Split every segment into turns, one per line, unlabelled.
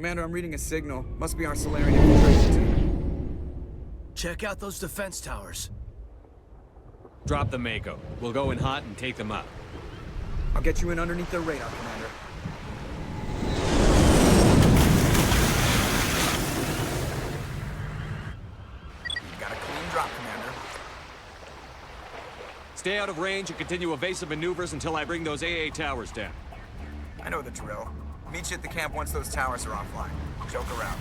Commander, I'm reading a signal. Must be our Solarian infiltration team.
Check out those defense towers.
Drop the Mako. We'll go in hot and take them out.
I'll get you in underneath their radar, Commander. You got a clean drop, Commander.
Stay out of range and continue evasive maneuvers until I bring those AA towers down.
I know the drill. Meet you at the camp once those towers are offline. Joke around.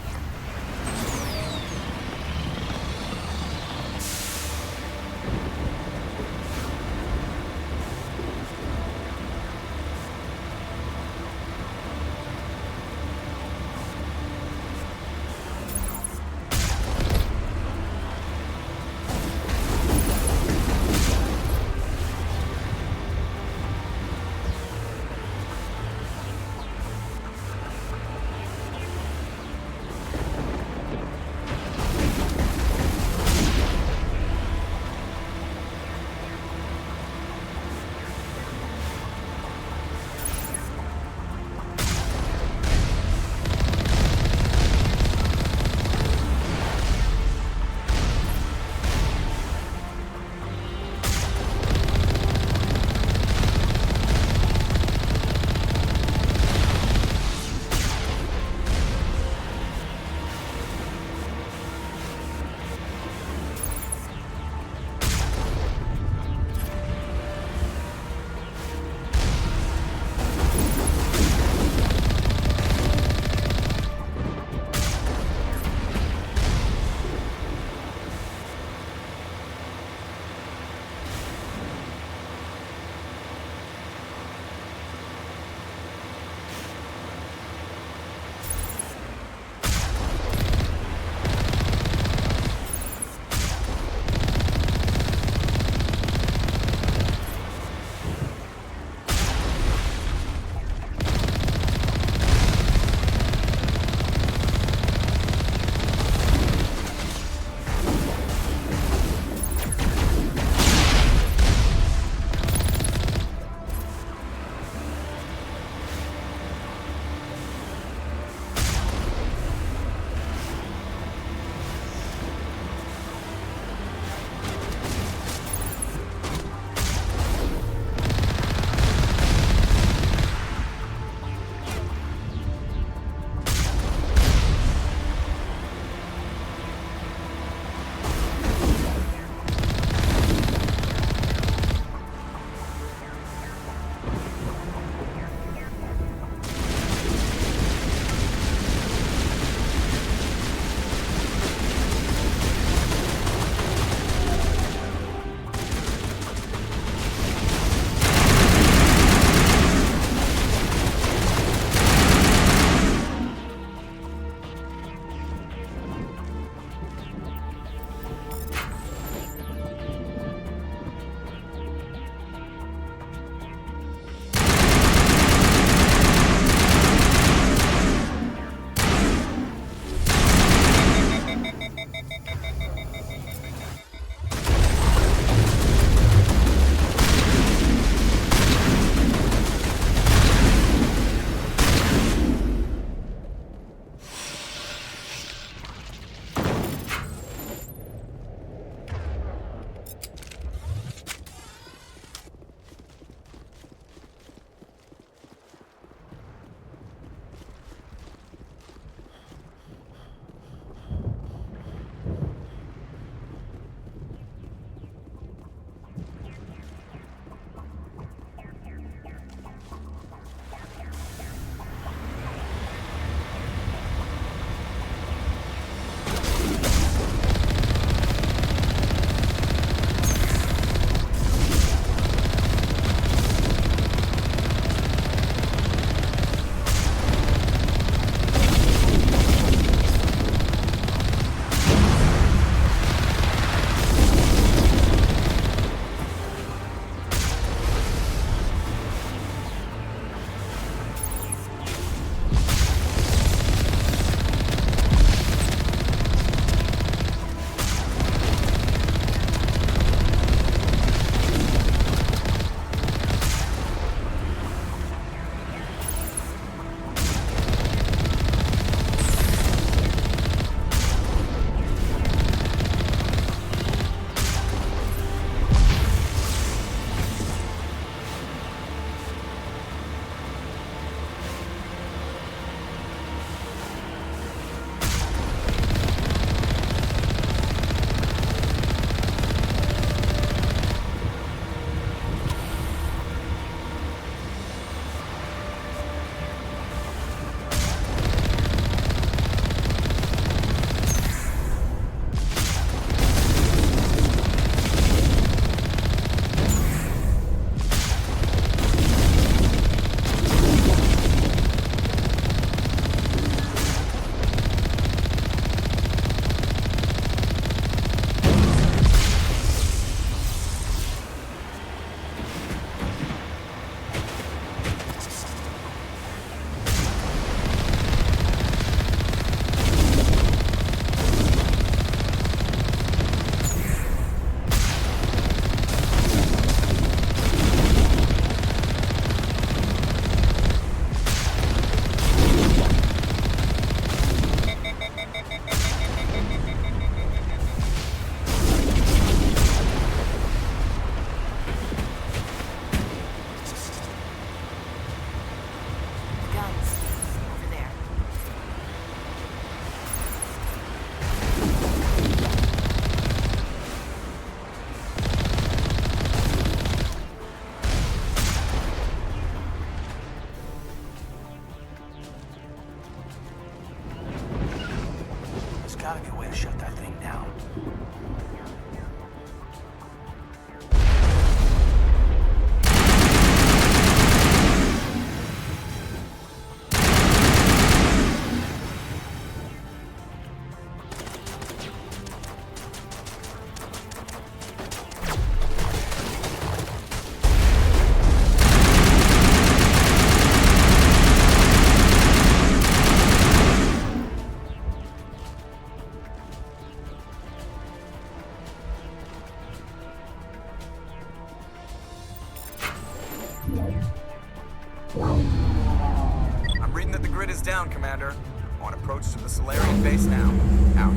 I'm reading that the grid is down, Commander. On approach to the Solarian base now. Out.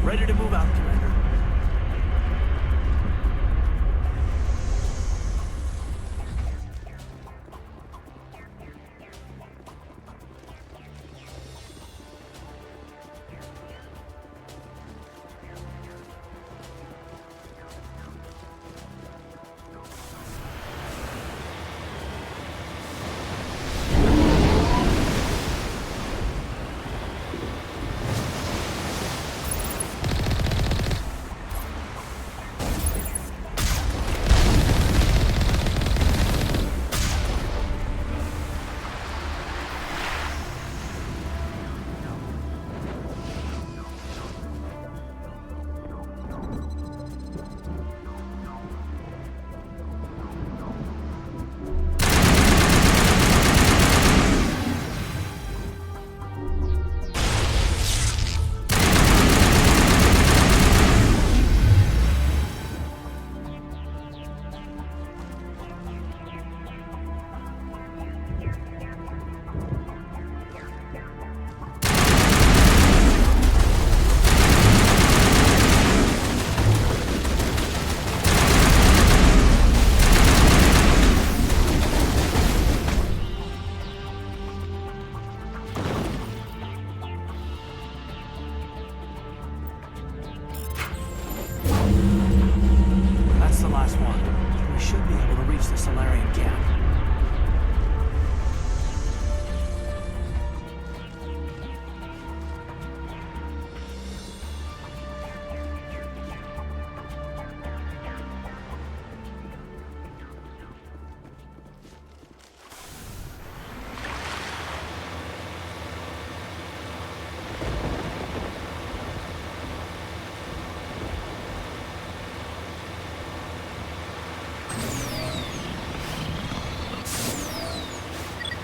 Ready to move out, Commander.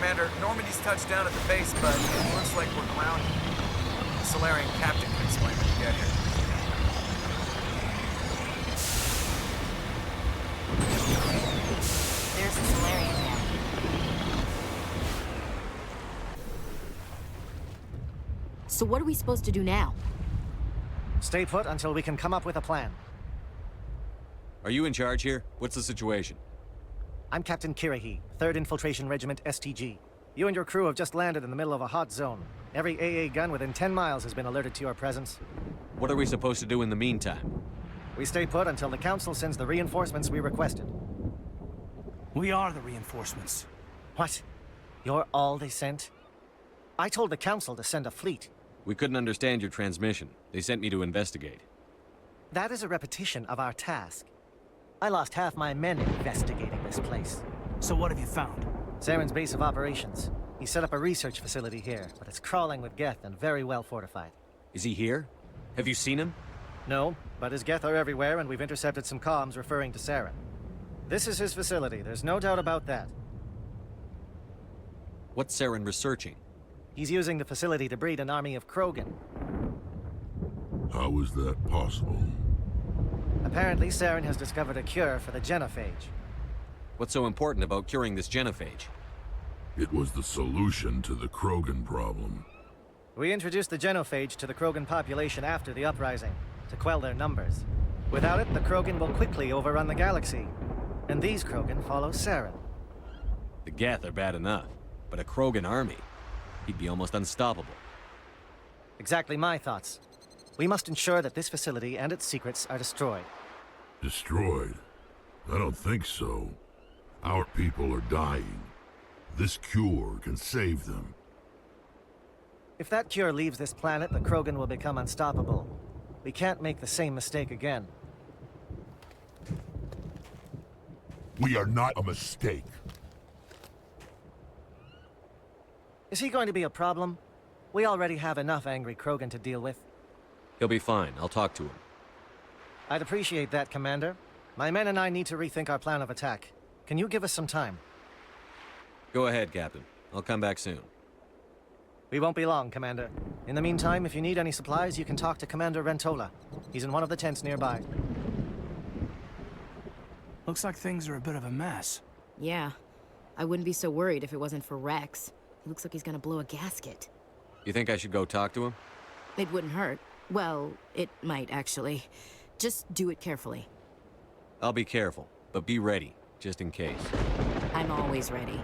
Commander, Normandy's touched down at the base, but it looks like we're grounded. The Solarian captain can explain when we get here.
There's a Solarian now. So what are we supposed to do now?
Stay put until we can come up with a plan.
Are you in charge here? What's the situation?
I'm Captain Kirahi, 3rd Infiltration Regiment STG. You and your crew have just landed in the middle of a hot zone. Every AA gun within 10 miles has been alerted to your presence.
What are we supposed to do in the meantime?
We stay put until the Council sends the reinforcements we requested.
We are the reinforcements.
What? You're all they sent? I told the Council to send a fleet.
We couldn't understand your transmission. They sent me to investigate.
That is a repetition of our task. I lost half my men investigating this place.
So what have you found?
Saren's base of operations. He set up a research facility here, but it's crawling with Geth and very well fortified.
Is he here? Have you seen him?
No, but his Geth are everywhere and we've intercepted some comms referring to Saren. This is his facility, there's no doubt about that.
What's Saren researching?
He's using the facility to breed an army of Krogan.
How is that possible?
Apparently, Saren has discovered a cure for the genophage.
What's so important about curing this genophage?
It was the solution to the Krogan problem.
We introduced the genophage to the Krogan population after the uprising, to quell their numbers. Without it, the Krogan will quickly overrun the galaxy. And these Krogan follow Saren.
The Geth are bad enough, but a Krogan army? He'd be almost unstoppable.
Exactly my thoughts. We must ensure that this facility and its secrets are destroyed.
Destroyed? I don't think so. Our people are dying. This cure can save them.
If that cure leaves this planet, the Krogan will become unstoppable. We can't make the same mistake again.
We are not a mistake.
Is he going to be a problem? We already have enough angry Krogan to deal with.
He'll be fine. I'll talk to him.
I'd appreciate that, Commander. My men and I need to rethink our plan of attack. Can you give us some time?
Go ahead, Captain. I'll come back soon.
We won't be long, Commander. In the meantime, if you need any supplies, you can talk to Commander Rentola. He's in one of the tents nearby.
Looks like things are a bit of a mess.
Yeah, I wouldn't be so worried if it wasn't for Rex. He looks like he's gonna blow a gasket.
You think I should go talk to him?
It wouldn't hurt. Well, it might, actually. Just do it carefully.
I'll be careful, but be ready, just in case.
I'm always ready.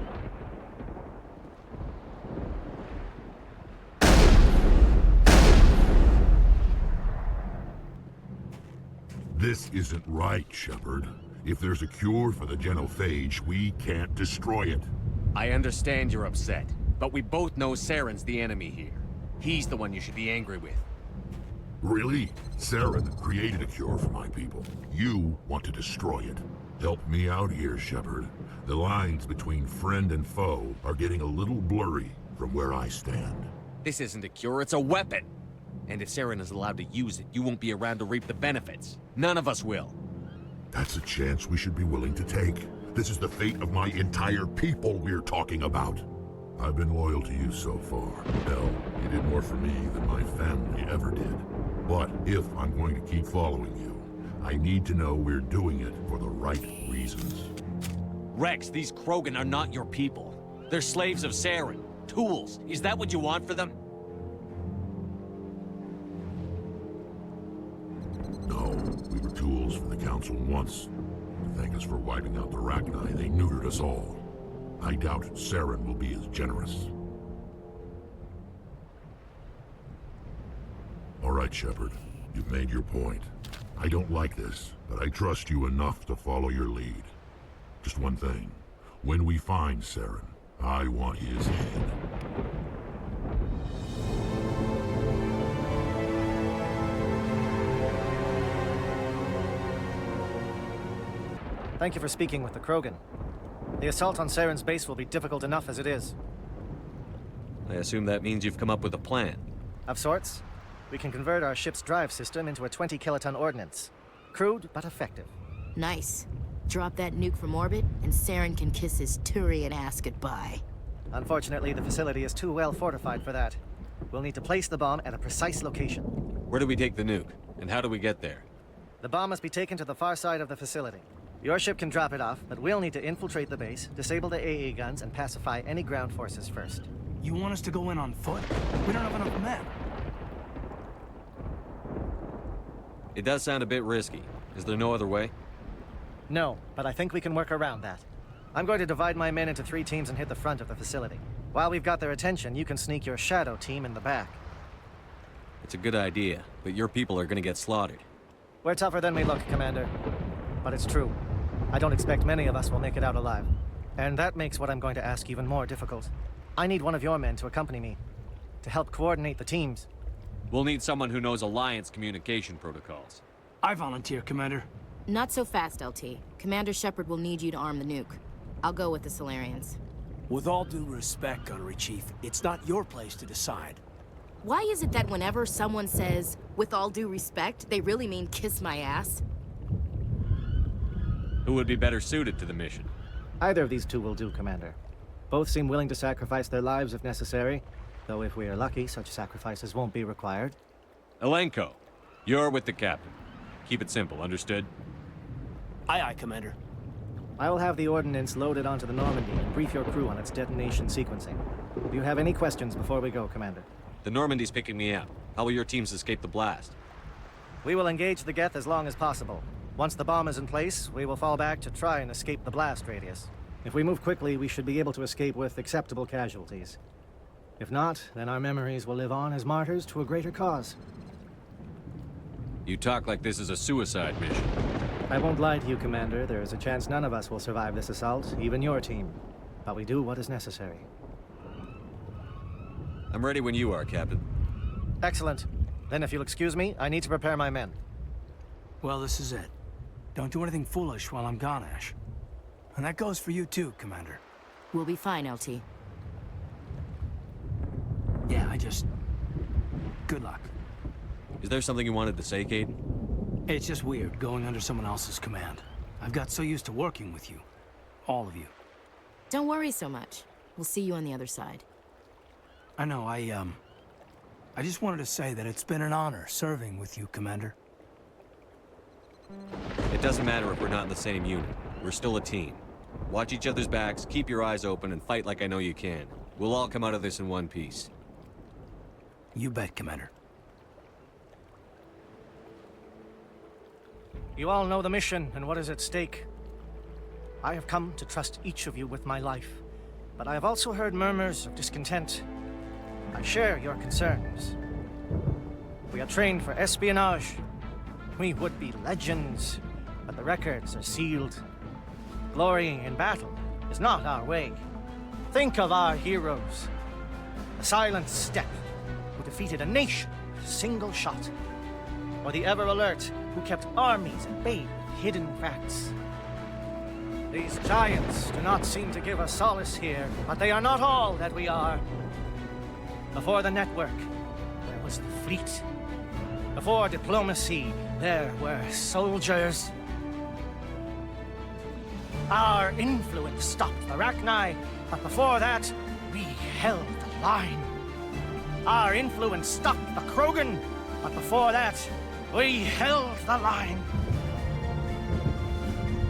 This isn't right, Shepard. If there's a cure for the genophage, we can't destroy it.
I understand you're upset, but we both know Saren's the enemy here. He's the one you should be angry with.
Really? Saren created a cure for my people. You want to destroy it. Help me out here, Shepard. The lines between friend and foe are getting a little blurry from where I stand.
This isn't a cure, it's a weapon! And if Saren is allowed to use it, you won't be around to reap the benefits. None of us will.
That's a chance we should be willing to take. This is the fate of my entire people we're talking about. I've been loyal to you so far. Hell, you did more for me than my family ever did. But if I'm going to keep following you, I need to know we're doing it for the right reasons.
Rex, these Krogan are not your people. They're slaves of Saren. Tools. Is that what you want for them?
No, we were tools for the Council once. To thank us for wiping out the Rachni, they neutered us all. I doubt Saren will be as generous. All right, Shepard. You've made your point. I don't like this, but I trust you enough to follow your lead. Just one thing. When we find Saren, I want his head.
Thank you for speaking with the Krogan. The assault on Saren's base will be difficult enough as it is.
I assume that means you've come up with a plan.
Of sorts. We can convert our ship's drive system into a 20-kiloton ordnance. Crude, but effective.
Nice. Drop that nuke from orbit, and Saren can kiss his Turian ass goodbye.
Unfortunately, the facility is too well fortified for that. We'll need to place the bomb at a precise location.
Where do we take the nuke? And how do we get there?
The bomb must be taken to the far side of the facility. Your ship can drop it off, but we'll need to infiltrate the base, disable the AA guns, and pacify any ground forces first.
You want us to go in on foot? We don't have enough men.
It does sound a bit risky. Is there no other way?
No, but I think we can work around that. I'm going to divide my men into 3 teams and hit the front of the facility. While we've got their attention, you can sneak your shadow team in the back.
It's a good idea, but your people are gonna get slaughtered.
We're tougher than we look, Commander. But it's true. I don't expect many of us will make it out alive. And that makes what I'm going to ask even more difficult. I need one of your men to accompany me, to help coordinate the teams.
We'll need someone who knows Alliance communication protocols.
I volunteer, Commander.
Not so fast, LT. Commander Shepard will need you to arm the nuke. I'll go with the Solarians.
With all due respect, Gunnery Chief, it's not your place to decide.
Why is it that whenever someone says, with all due respect, they really mean kiss my ass?
Who would be better suited to the mission?
Either of these 2 will do, Commander. Both seem willing to sacrifice their lives if necessary, though if we are lucky, such sacrifices won't be required.
Elenko, you're with the captain. Keep it simple, understood?
Aye, aye, Commander.
I will have the ordnance loaded onto the Normandy and brief your crew on its detonation sequencing. Do you have any questions before we go, Commander?
The Normandy's picking me up. How will your teams escape the blast?
We will engage the Geth as long as possible. Once the bomb is in place, we will fall back to try and escape the blast radius. If we move quickly, we should be able to escape with acceptable casualties. If not, then our memories will live on as martyrs to a greater cause.
You talk like this is a suicide mission.
I won't lie to you, Commander. There is a chance none of us will survive this assault, even your team. But we do what is necessary.
I'm ready when you are, Captain.
Excellent. Then if you'll excuse me, I need to prepare my men.
Well, this is it. Don't do anything foolish while I'm gone, Ash. And that goes for you too, Commander.
We'll be fine, LT.
Yeah, good luck.
Is there something you wanted to say, Caden?
It's just weird going under someone else's command. I've got so used to working with you. All of you.
Don't worry so much. We'll see you on the other side.
I know, I just wanted to say that it's been an honor serving with you, Commander.
It doesn't matter if we're not in the same unit. We're still a team. Watch each other's backs, keep your eyes open, and fight like I know you can. We'll all come out of this in one piece.
You bet, Commander.
You all know the mission and what is at stake. I have come to trust each of you with my life, but I have also heard murmurs of discontent. I share your concerns. We are trained for espionage. We would be legends, but the records are sealed. Glorying in battle is not our way. Think of our heroes. The silent step who defeated a nation with a single shot. Or the ever-alert who kept armies at bay with hidden facts. These giants do not seem to give us solace here, but they are not all that we are. Before the network, there was the fleet. Before diplomacy, there were soldiers. Our influence stopped the Rachni, but before that, we held the line. Our influence stopped the Krogan, but before that, we held the line.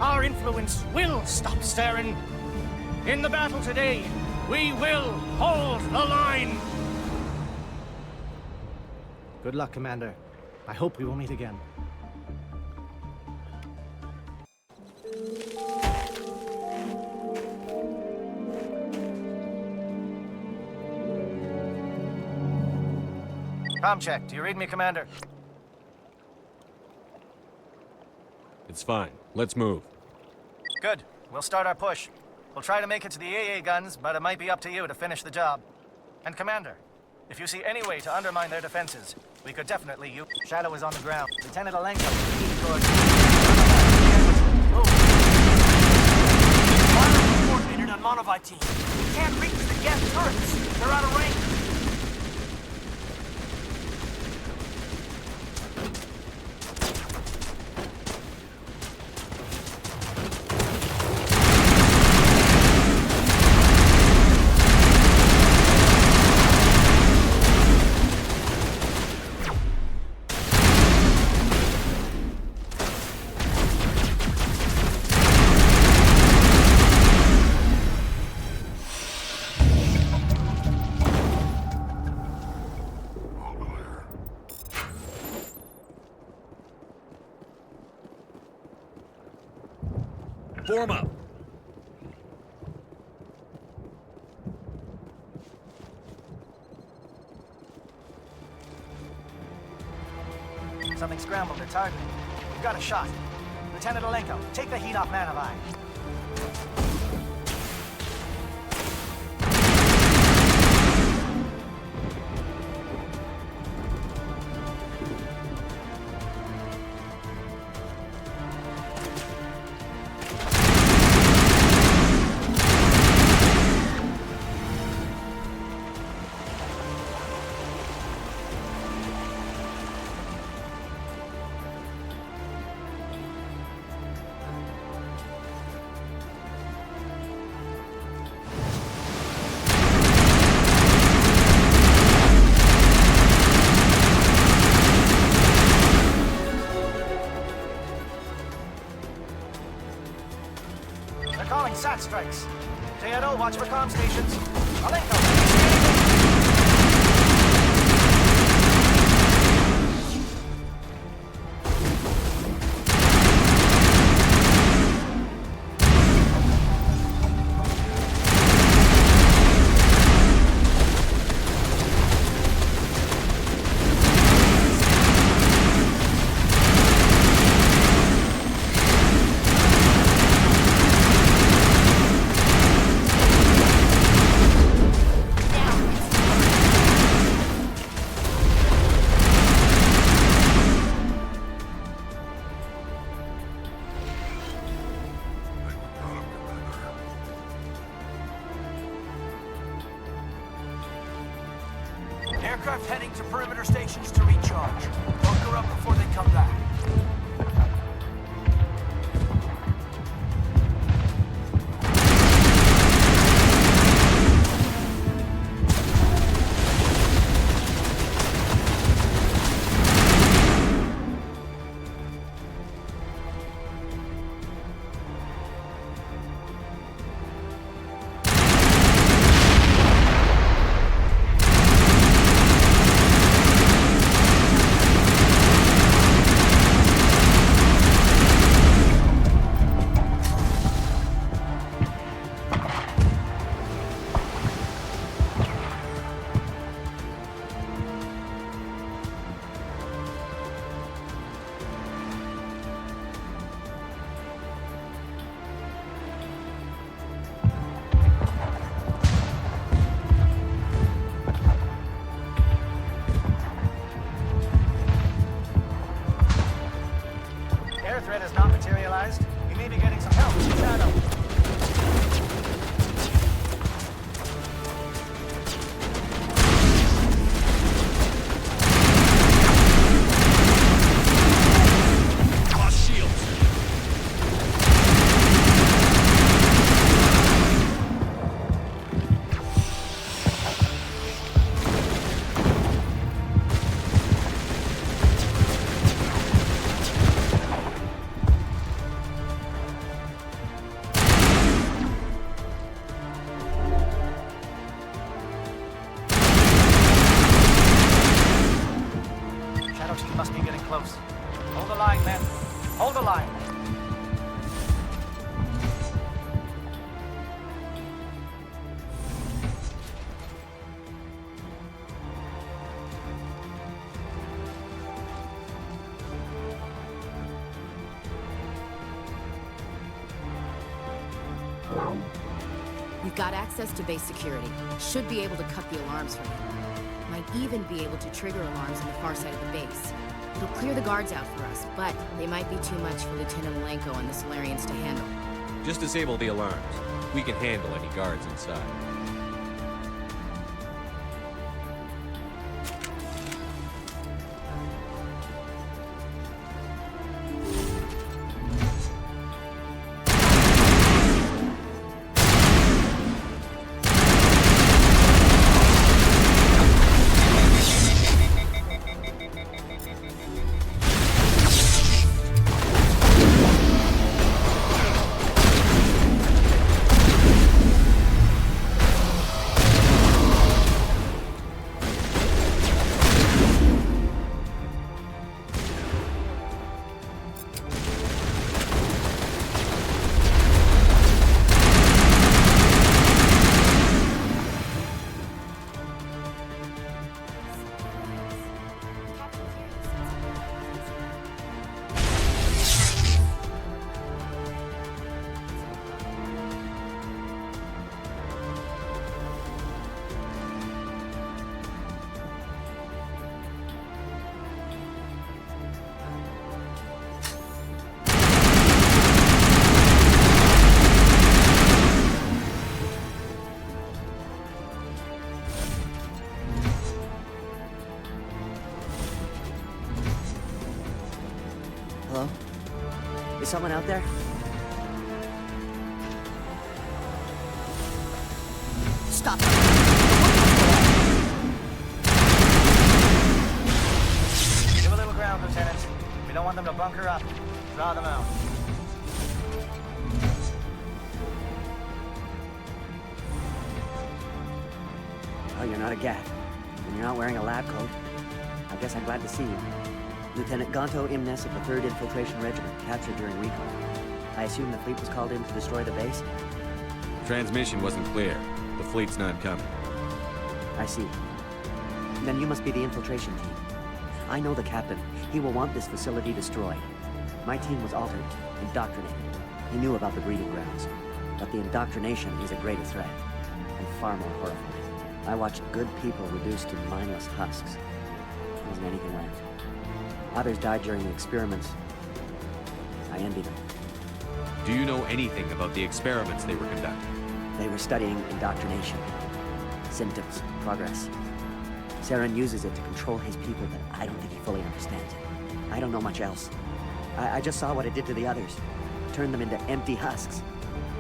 Our influence will stop Saren. In the battle today, we will hold the line. Good luck, Commander. I hope we will meet again. Com check. Do you read me, Commander?
It's fine. Let's move.
Good. We'll start our push. We'll try to make it to the AA guns, but it might be up to you to finish the job. And Commander, if you see any way to undermine their defenses, we could definitely use... Shadow is on the ground. Lieutenant Alenko, towards... Move.
Wireless coordinated on Monovite team. We can't reach the gas turrets. They're out of range.
Form up.
Something scrambled. It's hardening. We've got a shot. Lieutenant Alenko, take the heat off Manavai. Calling SAT strikes. Teodo, watch for comm stations. Alenko.
Aircraft heading to perimeter stations to recharge. Bunker up before they come back.
neutralized, we may be getting some help from the shadow.
Lost shields.
Shadow team must be getting close. Hold the line, men. Hold the line.
We've got access to base security. Should be able to cut the alarms from it. Might even be able to trigger alarms on the far side of the base. It'll clear the guards out for us, but they might be too much for Lieutenant Malenko and the Solarians to handle.
Just disable the alarms. We can handle any guards inside.
Hello? Is someone out there?
Stop.
Give a little ground, Lieutenant. We don't want them to bunker up. Draw them out.
Oh, you're not a gat. And you're not wearing a lab coat. I guess I'm glad to see you. Lieutenant Gonto Imnes of the 3rd Infiltration Regiment, captured during recon. I assume the fleet was called in to destroy the base?
Transmission wasn't clear. The fleet's not coming.
I see. Then you must be the infiltration team. I know the captain. He will want this facility destroyed. My team was altered, indoctrinated. He knew about the breeding grounds. But the indoctrination is a greater threat, and far more horrifying. I watched good people reduced to mindless husks. There wasn't anything left. Others died during the experiments. I envy them.
Do you know anything about the experiments they were conducting?
They were studying indoctrination. Symptoms, progress. Saren uses it to control his people, but I don't think he fully understands it. I don't know much else. I just saw what it did to the others. Turned them into empty husks.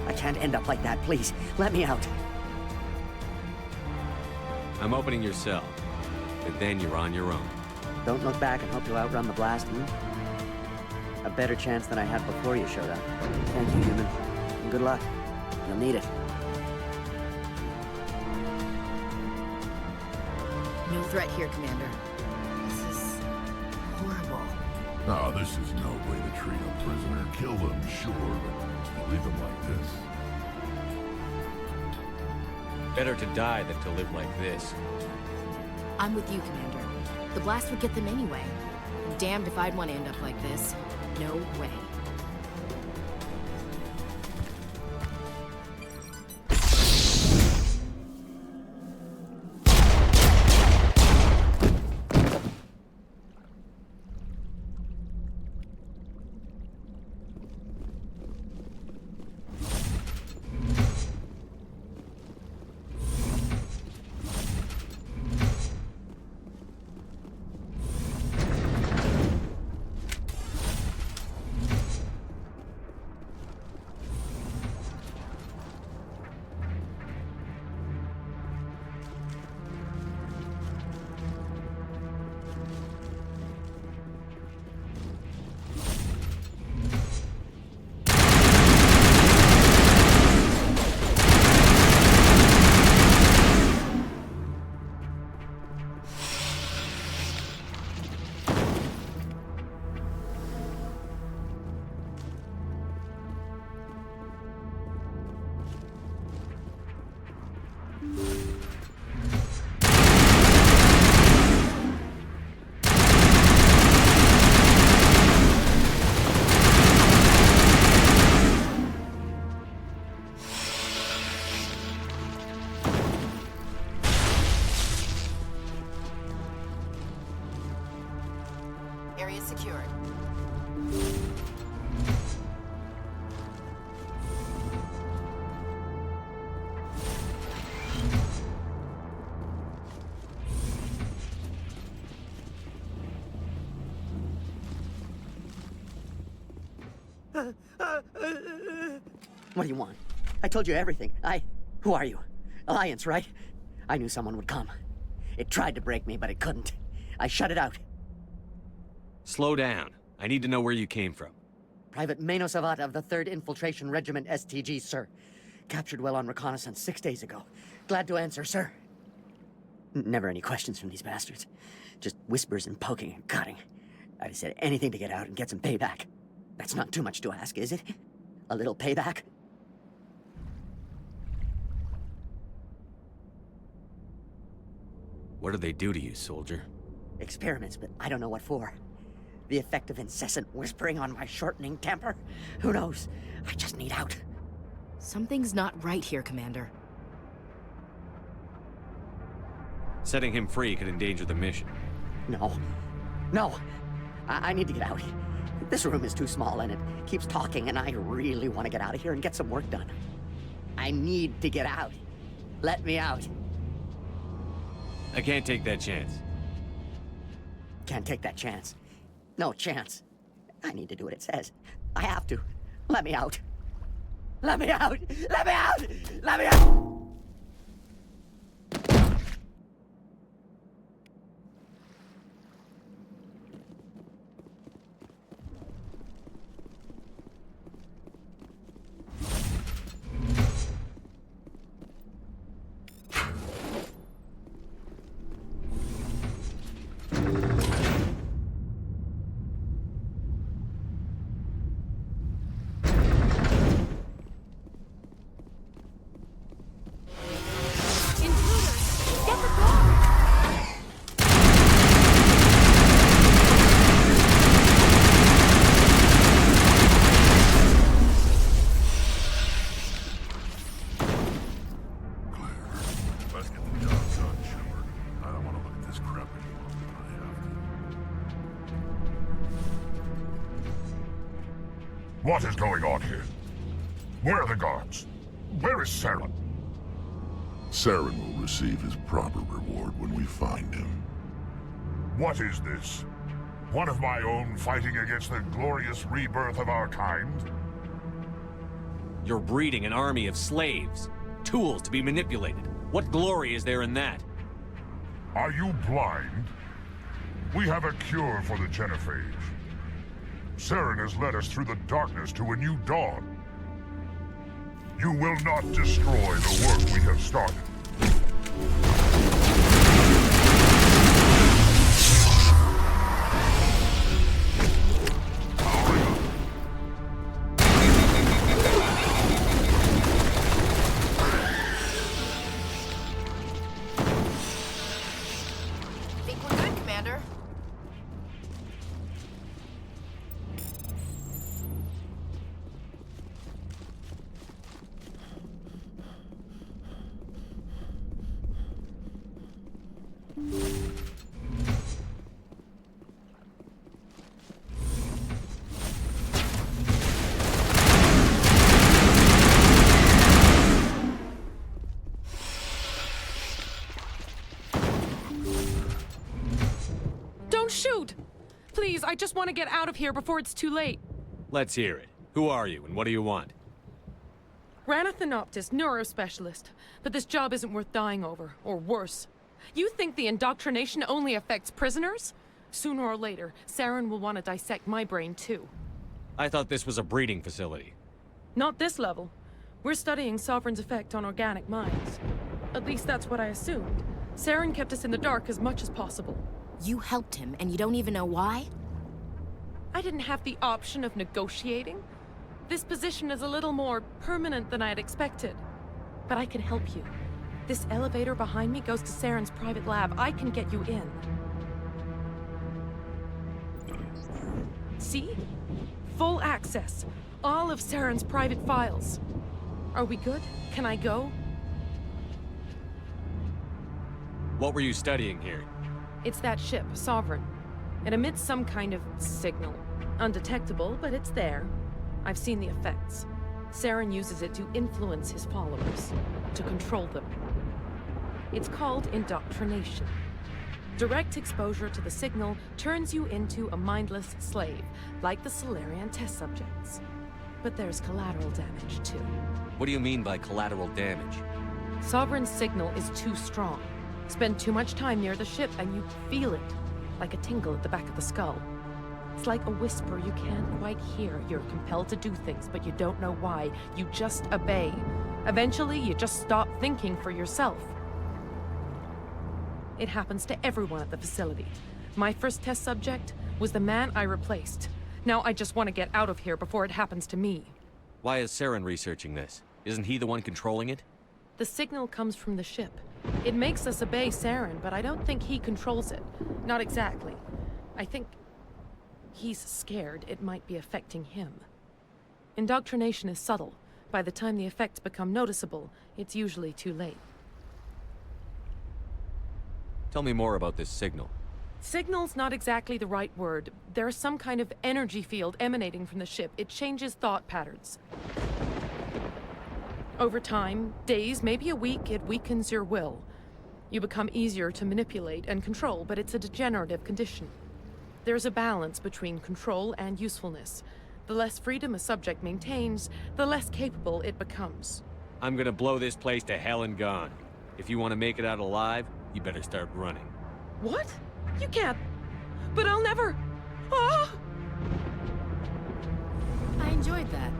I can't end up like that, please. Let me out.
I'm opening your cell, but then you're on your own.
Don't look back and hope to outrun the blast, A better chance than I had before you showed up. Thank you, human. And good luck. You'll need it.
No threat here, Commander. This is horrible.
No, this is no way to treat a prisoner. Kill them, sure, but leave them like this.
Better to die than to live like this.
I'm with you, Commander. The blast would get them anyway. I'm damned if I'd want to end up like this. No way.
What do you want? I told you everything. Who are you? Alliance, right? I knew someone would come. It tried to break me, but it couldn't. I shut it out.
Slow down. I need to know where you came from.
Private Mano Savat of the 3rd Infiltration Regiment STG, sir. Captured well on reconnaissance 6 days ago. Glad to answer, sir. Never any questions from these bastards. Just whispers and poking and cutting. I'd have said anything to get out and get some payback. That's not too much to ask, is it? A little payback?
What do they do to you, soldier?
Experiments, but I don't know what for. The effect of incessant whispering on my shortening temper? Who knows? I just need out.
Something's not right here, Commander.
Setting him free could endanger the mission.
No. No! I need to get out. This room is too small and it keeps talking, and I really want to get out of here and get some work done. I need to get out. Let me out.
I can't take that chance.
Can't take that chance. No chance. I need to do what it says. I have to. Let me out. Let me out! Let me out! Let me out!
What is going on here? Where are the guards? Where is Saren?
Saren will receive his proper reward when we find him.
What is this? One of my own fighting against the glorious rebirth of our kind?
You're breeding an army of slaves. Tools to be manipulated. What glory is there in that?
Are you blind? We have a cure for the genophage. Saren has led us through the darkness to a new dawn. You will not destroy the work we have started.
Think we're good, Commander.
Don't shoot! Please, I just want to get out of here before it's too late.
Let's hear it. Who are you, and what do you want?
Ranathanoptis, neurospecialist. But this job isn't worth dying over, or worse. You think the indoctrination only affects prisoners? Sooner or later, Saren will want to dissect my brain too.
I thought this was a breeding facility.
Not this level. We're studying Sovereign's effect on organic minds. At least that's what I assumed. Saren kept us in the dark as much as possible.
You helped him, and you don't even know why?
I didn't have the option of negotiating. This position is a little more permanent than I had expected. But I can help you. This elevator behind me goes to Saren's private lab. I can get you in. See? Full access. All of Saren's private files. Are we good? Can I go?
What were you studying here?
It's that ship, Sovereign. It emits some kind of signal. Undetectable, but it's there. I've seen the effects. Saren uses it to influence his followers, to control them. It's called indoctrination. Direct exposure to the signal turns you into a mindless slave, like the Solarian test subjects. but there's collateral damage, too.
What do you mean by collateral damage?
Sovereign's signal is too strong. Spend too much time near the ship and you feel it, like a tingle at the back of the skull. It's like a whisper you can't quite hear. You're compelled to do things, but you don't know why. You just obey. Eventually, you just stop thinking for yourself. It happens to everyone at the facility. My first test subject was the man I replaced. Now I just want to get out of here before it happens to me.
Why is Saren researching this? Isn't he the one controlling it?
The signal comes from the ship. It makes us obey Saren, but I don't think he controls it. Not exactly. I think he's scared it might be affecting him. Indoctrination is subtle. By the time the effects become noticeable, it's usually too late.
Tell me more about this signal.
Signal's not exactly the right word. There's some kind of energy field emanating from the ship. It changes thought patterns. Over time, days, maybe a week, it weakens your will. You become easier to manipulate and control, but it's a degenerative condition. There's a balance between control and usefulness. The less freedom a subject maintains, the less capable it becomes.
I'm gonna blow this place to hell and gone. If you want to make it out alive, you better start running.
What? You can't. But I'll never. Ah!
I enjoyed that.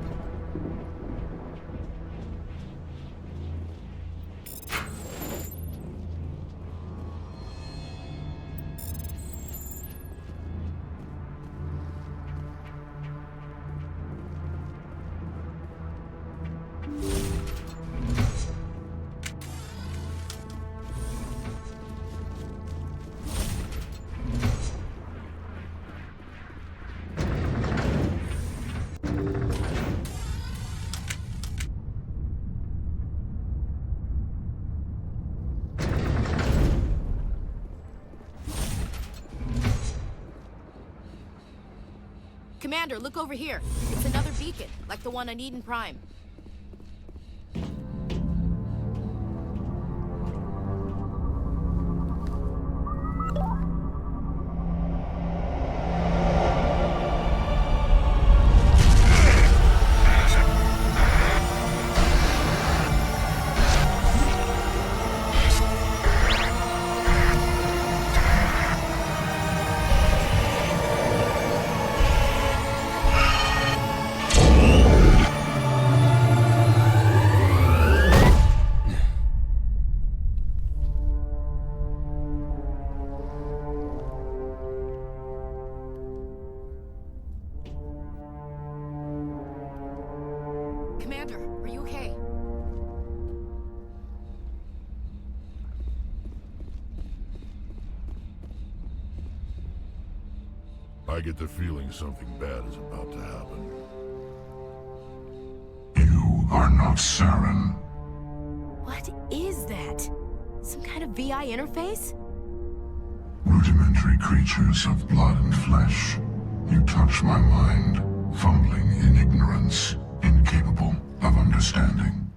Commander, look over here. It's another beacon, like the one on Eden Prime. Commander, are you okay?
I get the feeling something bad is about to happen.
You are not Saren.
What is that? Some kind of VI interface?
Rudimentary creatures of blood and flesh. You touch my mind, fumbling in ignorance, incapable of understanding.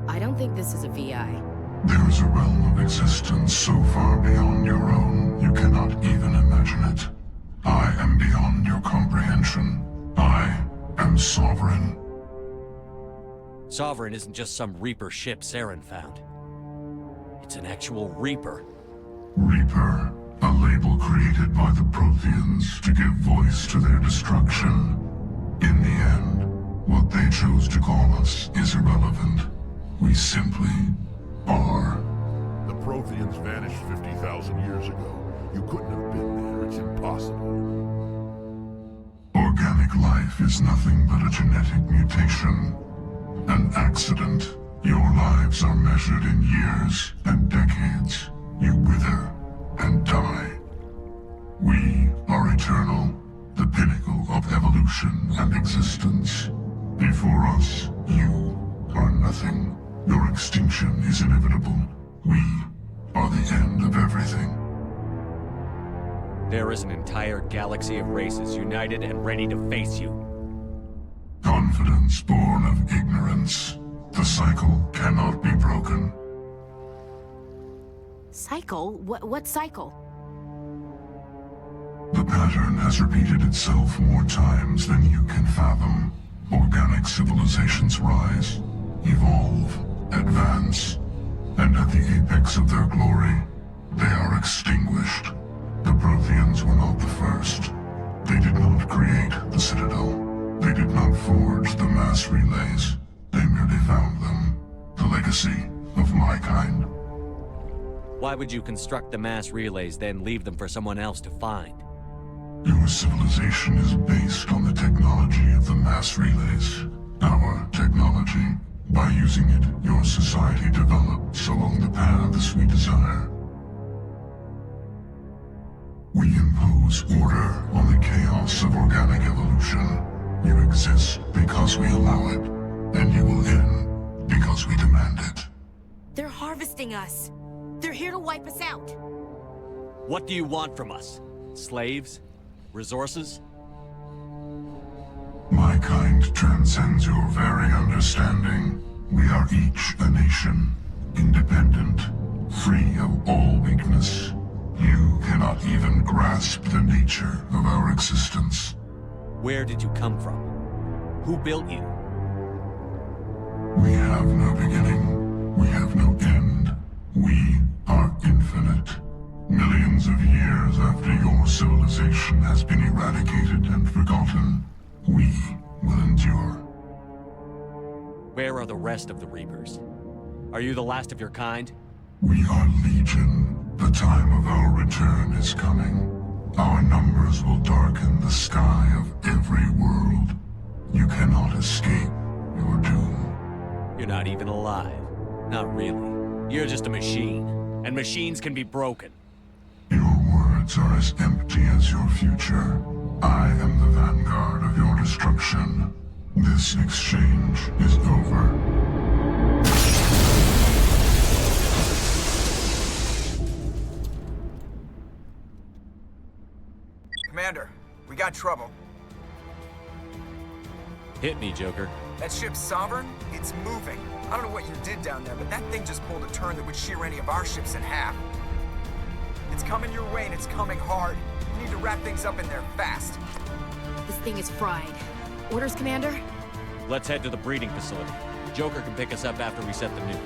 I don't think this is a VI.
There is a realm of existence so far beyond your own, you cannot even imagine it. I am beyond your comprehension. I am sovereign.
Sovereign isn't just some Reaper ship Saren found. It's an actual Reaper.
Reaper, a label created by the Protheans to give voice to their destruction. In the end, what they chose to call us is irrelevant. We simply are.
The Protheans vanished 50,000 years ago. You couldn't have been there. It's impossible.
Organic life is nothing but a genetic mutation. An accident. Your lives are measured in years and decades. You wither and die. We are eternal, the pinnacle of evolution and existence. Before us, you are nothing. Your extinction is inevitable. We are the end of everything.
There is an entire galaxy of races united and ready to face you.
Confidence born of ignorance. The cycle cannot be broken.
Cycle? What cycle?
The pattern has repeated itself more times than you can fathom. organic civilizations rise, evolve, advance, and at the apex of their glory, they are extinguished. The Protheans were not the first. They did not create the Citadel. They did not forge the mass relays. They merely found them. The legacy of my kind.
Why would you construct the mass relays, then leave them for someone else to find?
Your civilization is based on the technology of the mass relays. Our technology. By using it, your society develops along the paths we desire. We impose order on the chaos of organic evolution. You exist because we allow it, and you will end because we demand it.
They're harvesting us. They're here to wipe us out.
What do you want from us? Slaves? Resources?
My kind transcends your very understanding. We are each a nation, independent, free of all weakness. You cannot even grasp the nature of our existence.
Where did you come from? Who built you?
We have no beginning. We have no end. We are infinite. Millions of years after your civilization has been eradicated and forgotten, we will endure.
Where are the rest of the Reapers? Are you the last of your kind?
We are Legion. The time of our return is coming. Our numbers will darken the sky of every world. You cannot escape your doom.
You're not even alive. Not really. You're just a machine. And machines can be broken.
Your words are as empty as your future. I am the vanguard of your destruction. This exchange is over.
Commander, we got trouble.
Hit me, Joker.
That ship's Sovereign? It's moving. I don't know what you did down there, but that thing just pulled a turn that would shear any of our ships in half. It's coming your way and it's coming hard. You need to wrap things up in there fast.
This thing is fried. Orders, Commander?
Let's head to the breeding facility. Joker can pick us up after we set the nuke.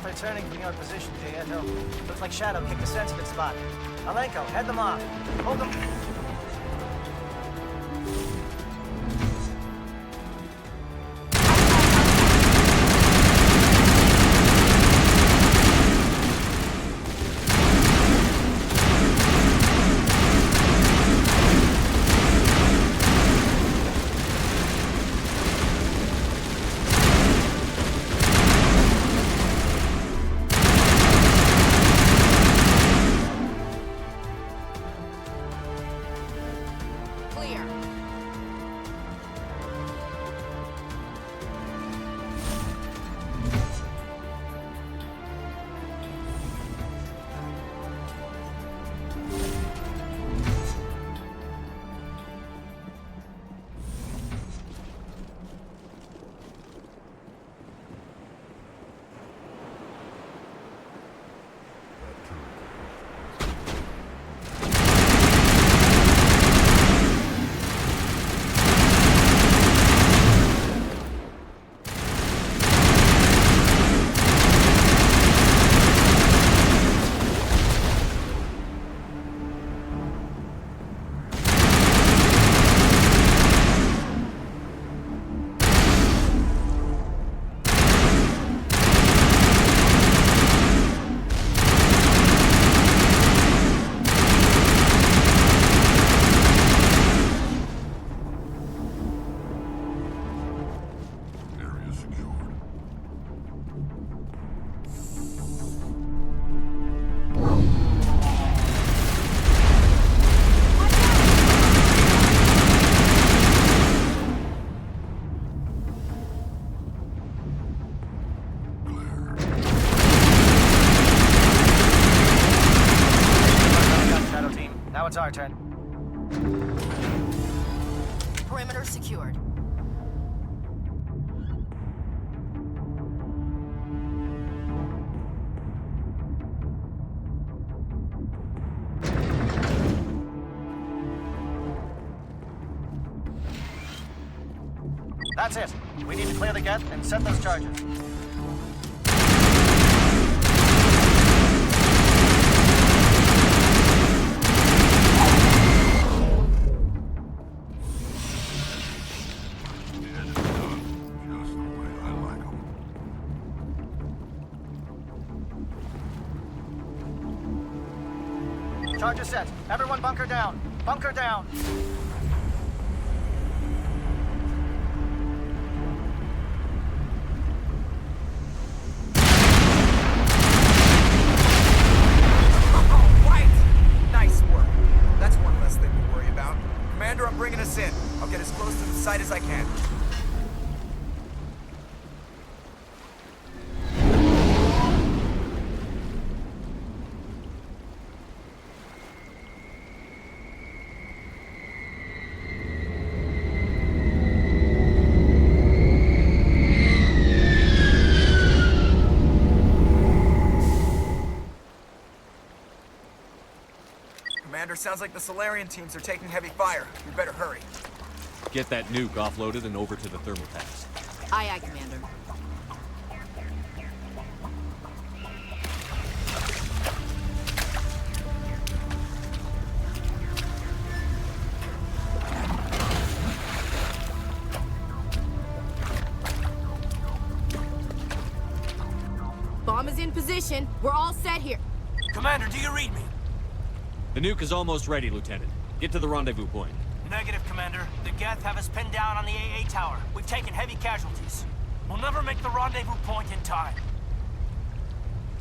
They're turning from your position, Prieto. Looks like Shadow kicked a sensitive spot. Alenko, head them off. Hold them. turn.
Perimeter secured.
That's it. We need to clear the gate and set those charges. Charges set. Everyone bunker down. Bunker down.
I'm bringing us in. I'll get as close to the site as I can. Commander, sounds like the Solarian teams are taking heavy fire. We better hurry.
Get that nuke offloaded and over to the thermal pass.
Aye, aye, Commander. Bomb is in position. We're all set here.
Commander, do you read me?
The nuke is almost ready, Lieutenant. Get to the rendezvous point.
Negative, Commander. The Geth have us pinned down on the AA tower. We've taken heavy casualties. We'll never make the rendezvous point in time.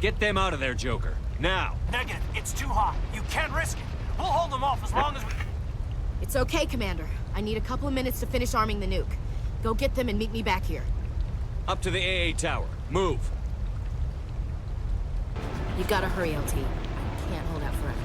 Get them out of there, Joker. Now!
Negative. It's too hot. You can't risk it. We'll hold them off as long as we...
It's okay, Commander. I need a couple of minutes to finish arming the nuke. Go get them and meet me back here.
Up to the AA tower. Move!
You gotta hurry, LT. I can't hold out forever.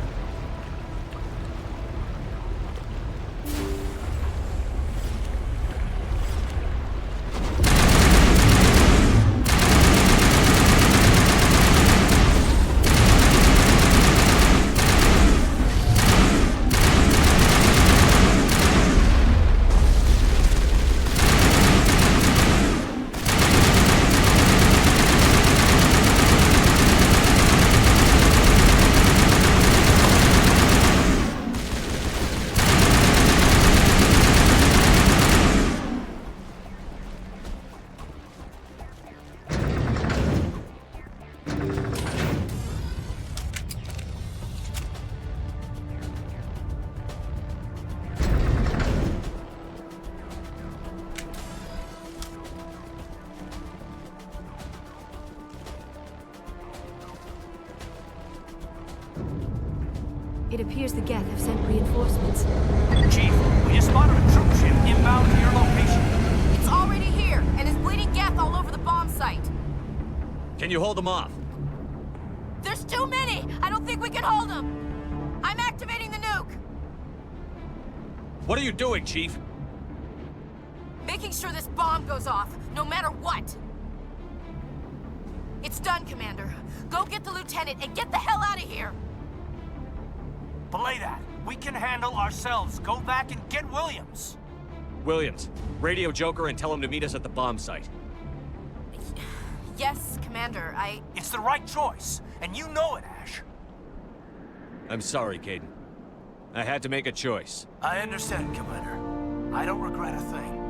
It appears the Geth have sent reinforcements.
Chief, we just spotted a troop ship inbound to your location.
It's already here, and is bleeding Geth all over the bomb site.
Can you hold them off?
There's too many! I don't think we can hold them! I'm activating the nuke!
What are you doing, Chief?
Making sure this bomb goes off, no matter what! It's done, Commander. Go get the lieutenant and get the hell out of here!
Belay that. We can handle ourselves. Go back and get Williams.
Williams, radio Joker and tell him to meet us at the bomb site.
Yes, Commander,
It's the right choice, and you know it, Ash.
I'm sorry, Caden. I had to make a choice.
I understand, Commander. I don't regret a thing.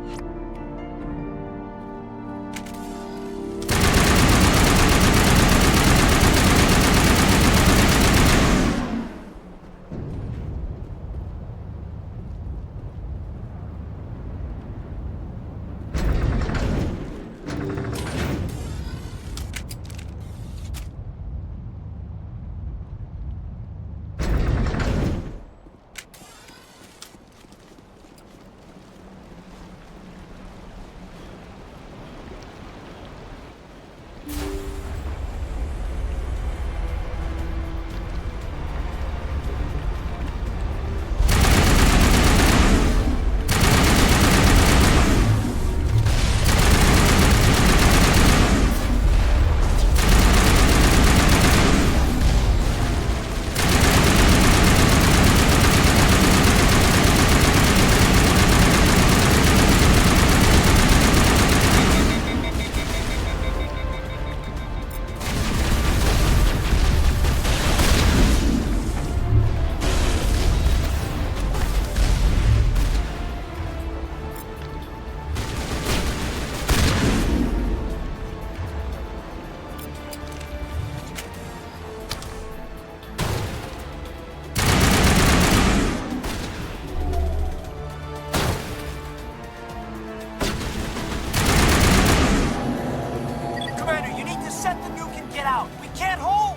out. We can't hold!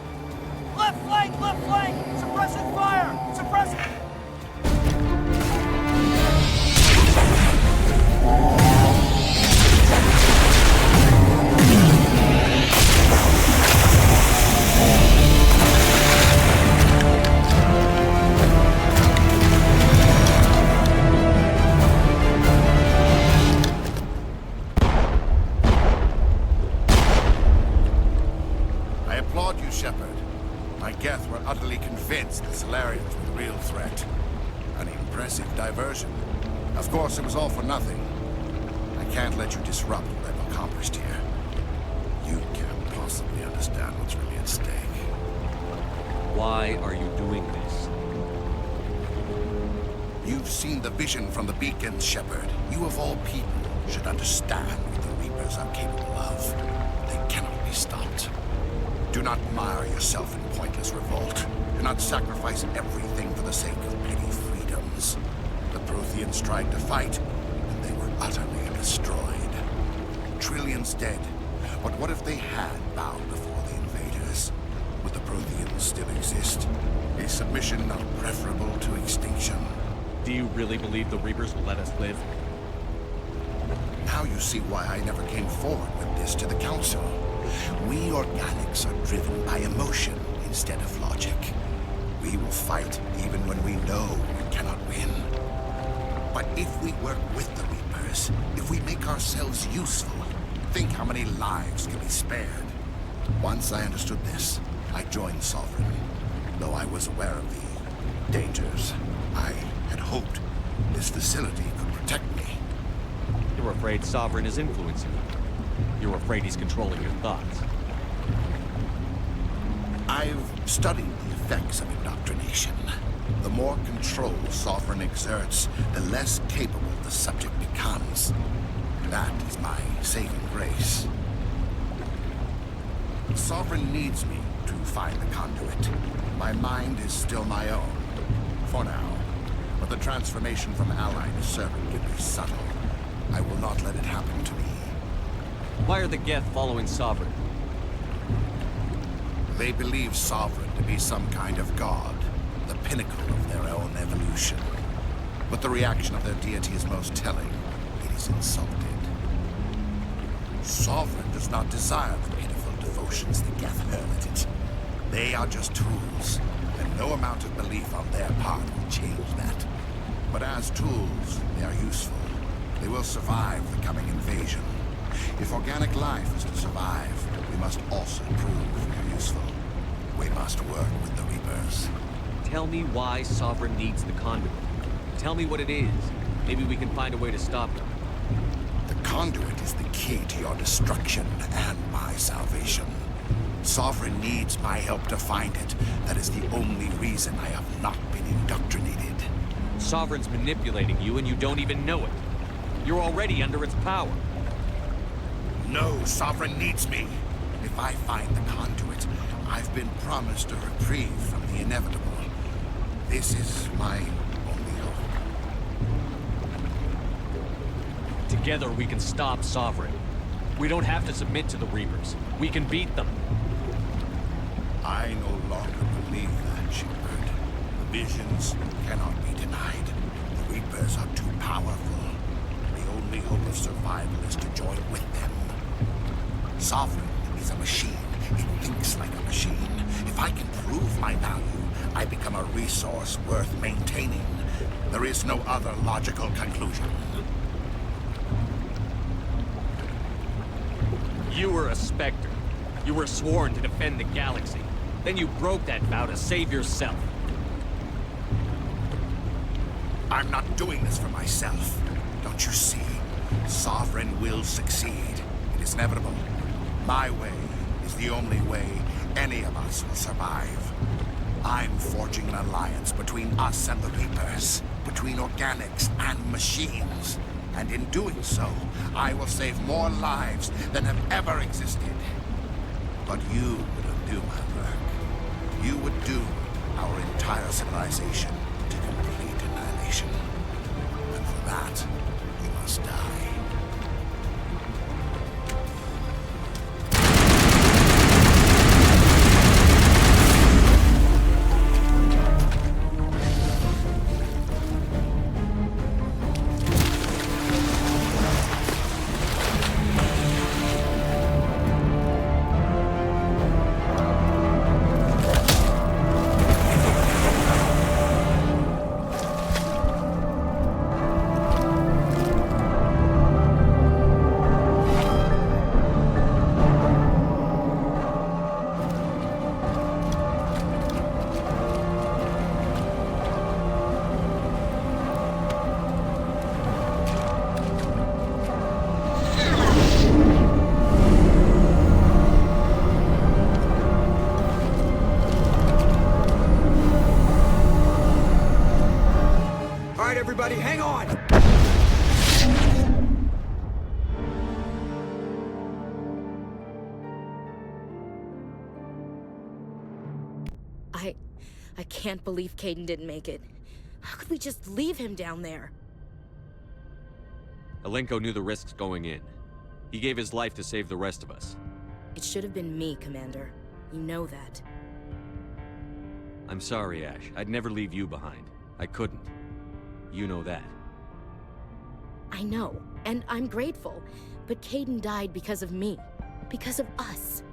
Left flank! Left flank! Suppressing fire! Suppressing...
I applaud you, Shepard. My Geth were utterly convinced the Solarians were the real threat. An impressive diversion. Of course, it was all for nothing. I can't let you disrupt what I've accomplished here. You can't possibly understand what's really at stake.
Why are you doing this?
You've seen the vision from the beacons, Shepard. You of all people should understand what the Reapers are capable of. They cannot be stopped. Do not mire yourself in pointless revolt. Do not sacrifice everything for the sake of petty freedoms. The Protheans tried to fight, and they were utterly destroyed. Trillions dead. But what if they had bowed before the invaders? Would the Protheans still exist? A submission not preferable to extinction?
Do you really believe the Reapers will let us live?
Now you see why I never came forward with this to the Council. We organics are driven by emotion instead of logic. We will fight even when we know we cannot win. But if we work with the Reapers, if we make ourselves useful, think how many lives can be spared. Once I understood this, I joined Sovereign. Though I was aware of the dangers, I had hoped this facility could protect me.
You're afraid Sovereign is influencing you. You're afraid he's controlling your thoughts.
I've studied the effects of indoctrination. The more control Sovereign exerts, the less capable the subject becomes. That is my saving grace. Sovereign needs me to find the conduit. My mind is still my own, for now. But the transformation from ally to servant can be subtle. I will not let it happen to me.
Why are the Geth following Sovereign?
They believe Sovereign to be some kind of god, the pinnacle of their own evolution. But the reaction of their deity is most telling. It is insulted. Sovereign does not desire the pitiful devotions the Geth hurl at it. They are just tools, and no amount of belief on their part will change that. But as tools, they are useful. They will survive the coming invasion. If organic life is to survive, we must also prove we are useful. We must work with the Reapers.
Tell me why Sovereign needs the conduit. Tell me what it is. Maybe we can find a way to stop them.
The conduit is the key to your destruction and my salvation. Sovereign needs my help to find it. That is the only reason I have not been indoctrinated.
Sovereign's manipulating you and you don't even know it. You're already under its power.
No, Sovereign needs me. If I find the conduit, I've been promised a reprieve from the inevitable. This is my only hope.
Together we can stop Sovereign. We don't have to submit to the Reapers. We can beat them.
I no longer believe that, Shepard. The visions cannot be denied. The Reapers are too powerful. The only hope of survival is to join with them. Sovereign is a machine. It thinks like a machine. If I can prove my value, I become a resource worth maintaining. There is no other logical conclusion.
You were a Spectre. You were sworn to defend the galaxy. Then you broke that vow to save yourself.
I'm not doing this for myself. Don't you see? Sovereign will succeed. It is inevitable. My way is the only way any of us will survive. I'm forging an alliance between us and the Reapers, between organics and machines. And in doing so, I will save more lives than have ever existed. But you would undo my work. You would doom our entire civilization to complete annihilation. And for that, you must die.
Hang on!
I can't believe Caden didn't make it. How could we just leave him down there?
Alenko knew the risks going in. He gave his life to save the rest of us.
It should have been me, Commander. You know that.
I'm sorry, Ash. I'd never leave you behind. I couldn't. You know that.
I know, and I'm grateful. But Caden died because of me. Because of us.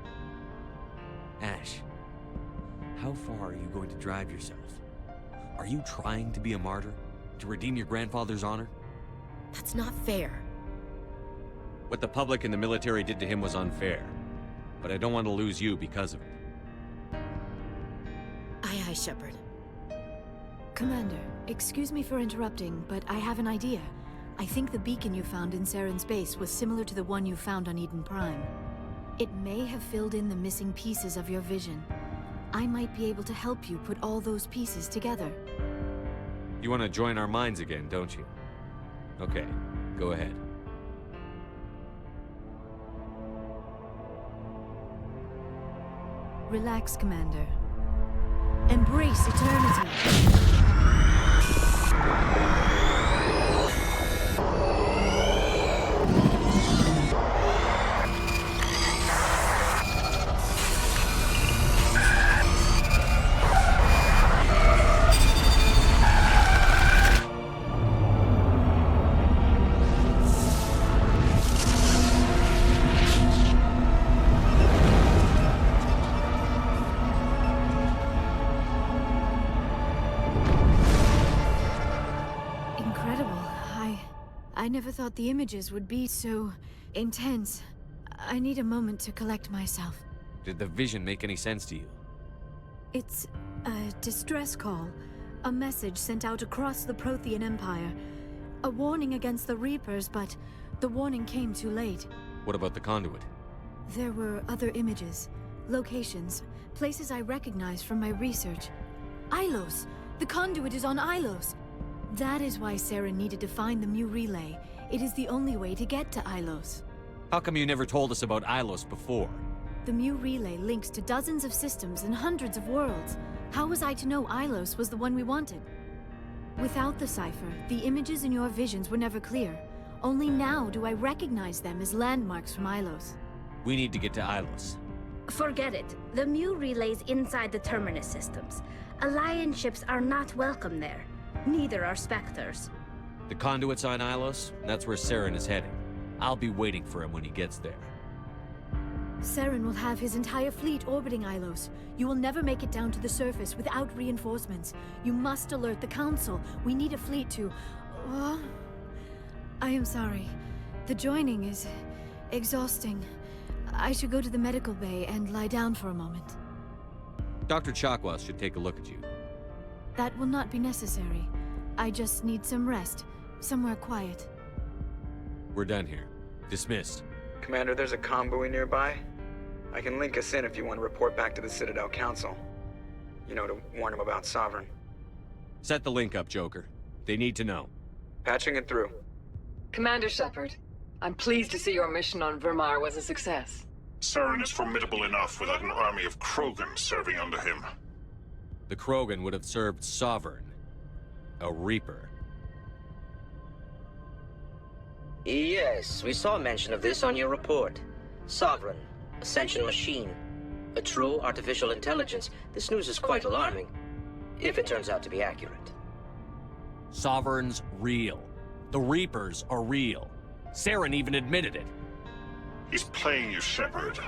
Ash, how far are you going to drive yourself? Are you trying to be a martyr? To redeem your grandfather's honor?
That's not fair.
What the public and the military did to him was unfair. But I don't want to lose you because of it.
Aye, aye, Shepard.
Commander, excuse me for interrupting, but I have an idea. I think the beacon you found in Saren's base was similar to the one you found on Eden Prime. It may have filled in the missing pieces of your vision. I might be able to help you put all those pieces together.
You want to join our minds again, don't you? Okay, go ahead.
Relax, Commander. Embrace eternity. I never thought the images would be so intense. I need a moment to collect myself.
Did the vision make any sense to you?
It's a distress call. A message sent out across the Protean Empire. A warning against the Reapers, but the warning came too late.
What about the conduit?
There were other images, locations, places I recognized from my research. Ilos! The conduit is on Ilos! That is why Saren needed to find the Mu relay. It is the only way to get to Ilos.
How come you never told us about Ilos before?
The Mu relay links to dozens of systems and hundreds of worlds. How was I to know Ilos was the one we wanted? Without the cipher, the images in your visions were never clear. Only now do I recognize them as landmarks from Ilos.
We need to get to Ilos.
Forget it. The Mu relay's inside the Terminus systems. Alliance ships are not welcome there. Neither are Spectres.
The conduit's on Ilos, and that's where Saren is heading. I'll be waiting for him when he gets there.
Saren will have his entire fleet orbiting Ilos. You will never make it down to the surface without reinforcements. You must alert the Council. We need a fleet to... I am sorry. The joining is exhausting. I should go to the medical bay and lie down for a moment.
Dr. Chakwas should take a look at you.
That will not be necessary. I just need some rest. Somewhere quiet.
We're done here. Dismissed.
Commander, there's a convoy nearby. I can link us in if you want to report back to the Citadel Council. You know, to warn them about Sovereign.
Set the link up, Joker. They need to know.
Patching it through.
Commander Shepard, I'm pleased to see your mission on Virmire was a success.
Saren is formidable enough without an army of Krogan serving under him.
The Krogan would have served Sovereign. A Reaper.
Yes, we saw mention of this on your report. Sovereign, Ascension machine, a true artificial intelligence. This news is quite alarming, if it turns out to be accurate.
Sovereign's real. The Reapers are real. Saren even admitted it.
He's playing you, Shepard.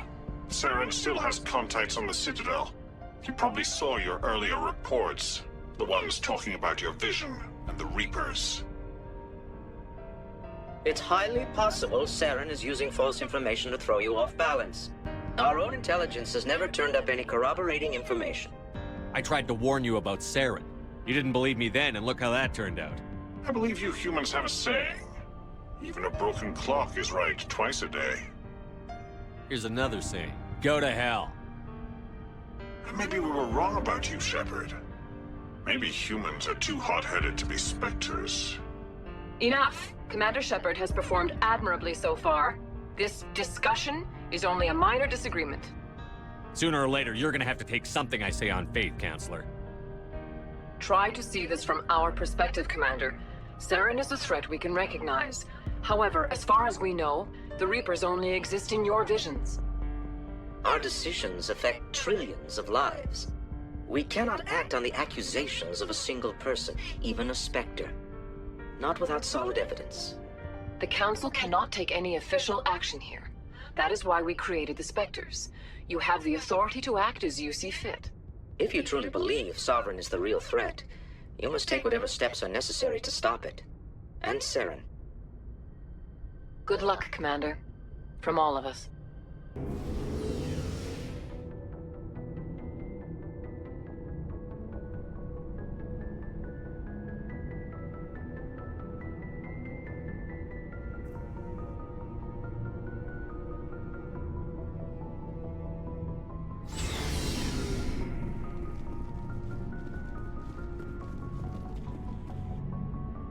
Saren still has contacts on the Citadel. He probably saw your earlier reports. The ones talking about your vision and the Reapers.
It's highly possible Saren is using false information to throw you off balance. Our own intelligence has never turned up any corroborating information.
I tried to warn you about Saren. You didn't believe me then, and look how that turned out.
I believe you humans have a saying. Even a broken clock is right twice a day.
Here's another saying. Go to hell.
Maybe we were wrong about you, Shepard. Maybe humans are too hot-headed to be Spectres.
Enough! Commander Shepard has performed admirably so far. This discussion is only a minor disagreement.
Sooner or later, you're gonna have to take something I say on faith, Counselor.
Try to see this from our perspective, Commander. Saren is a threat we can recognize. However, as far as we know, the Reapers only exist in your visions.
Our decisions affect trillions of lives. We cannot act on the accusations of a single person, even a Spectre. Not without solid evidence.
The Council cannot take any official action here. That is why we created the Spectres. You have the authority to act as you see fit.
If you truly believe Sovereign is the real threat, you must take whatever steps are necessary to stop it. And Saren.
Good luck, Commander. From all of us.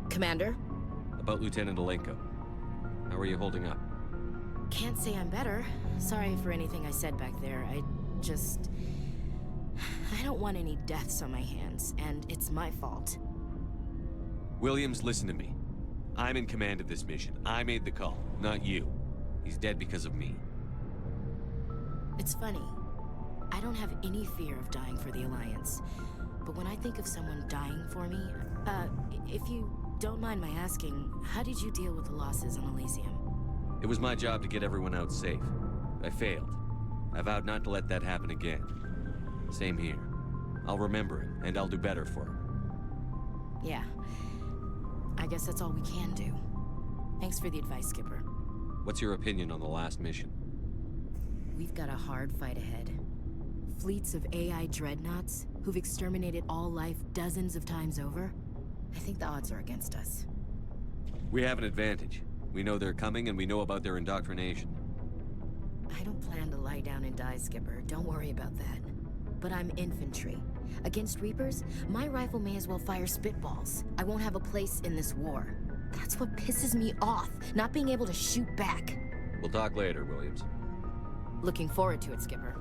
Commander?
About Lieutenant Alenko. How are you holding up?
Can't say I'm better. Sorry for anything I said back there. I don't want any deaths on my hands, and it's my fault.
Williams, listen to me. I'm in command of this mission. I made the call, not you. He's dead because of me.
It's funny. I don't have any fear of dying for the Alliance. But when I think of someone dying for me, if you don't mind my asking, how did you deal with the losses on Elysium?
It was my job to get everyone out safe. I failed. I vowed not to let that happen again. Same here. I'll remember it, and I'll do better for him.
Yeah. I guess that's all we can do. Thanks for the advice, Skipper.
What's your opinion on the last mission?
We've got a hard fight ahead. Fleets of AI dreadnoughts who've exterminated all life dozens of times over. I think the odds are against us.
We have an advantage. We know they're coming, and we know about their indoctrination.
I don't plan to lie down and die, Skipper. Don't worry about that. But I'm infantry. Against Reapers, my rifle may as well fire spitballs. I won't have a place in this war. That's what pisses me off, not being able to shoot back.
We'll talk later, Williams.
Looking forward to it, Skipper.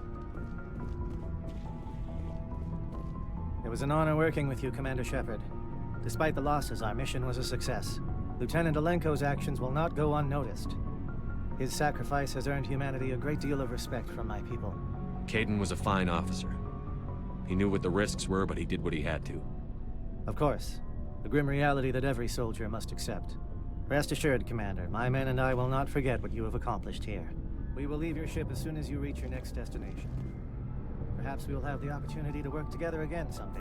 It was an honor working with you, Commander Shepard. Despite the losses, our mission was a success. Lieutenant Alenko's actions will not go unnoticed. His sacrifice has earned humanity a great deal of respect from my people.
Caden was a fine officer. He knew what the risks were, but he did what he had to.
Of course. The grim reality that every soldier must accept. Rest assured, Commander, my men and I will not forget what you have accomplished here. We will leave your ship as soon as you reach your next destination. Perhaps we will have the opportunity to work together again someday.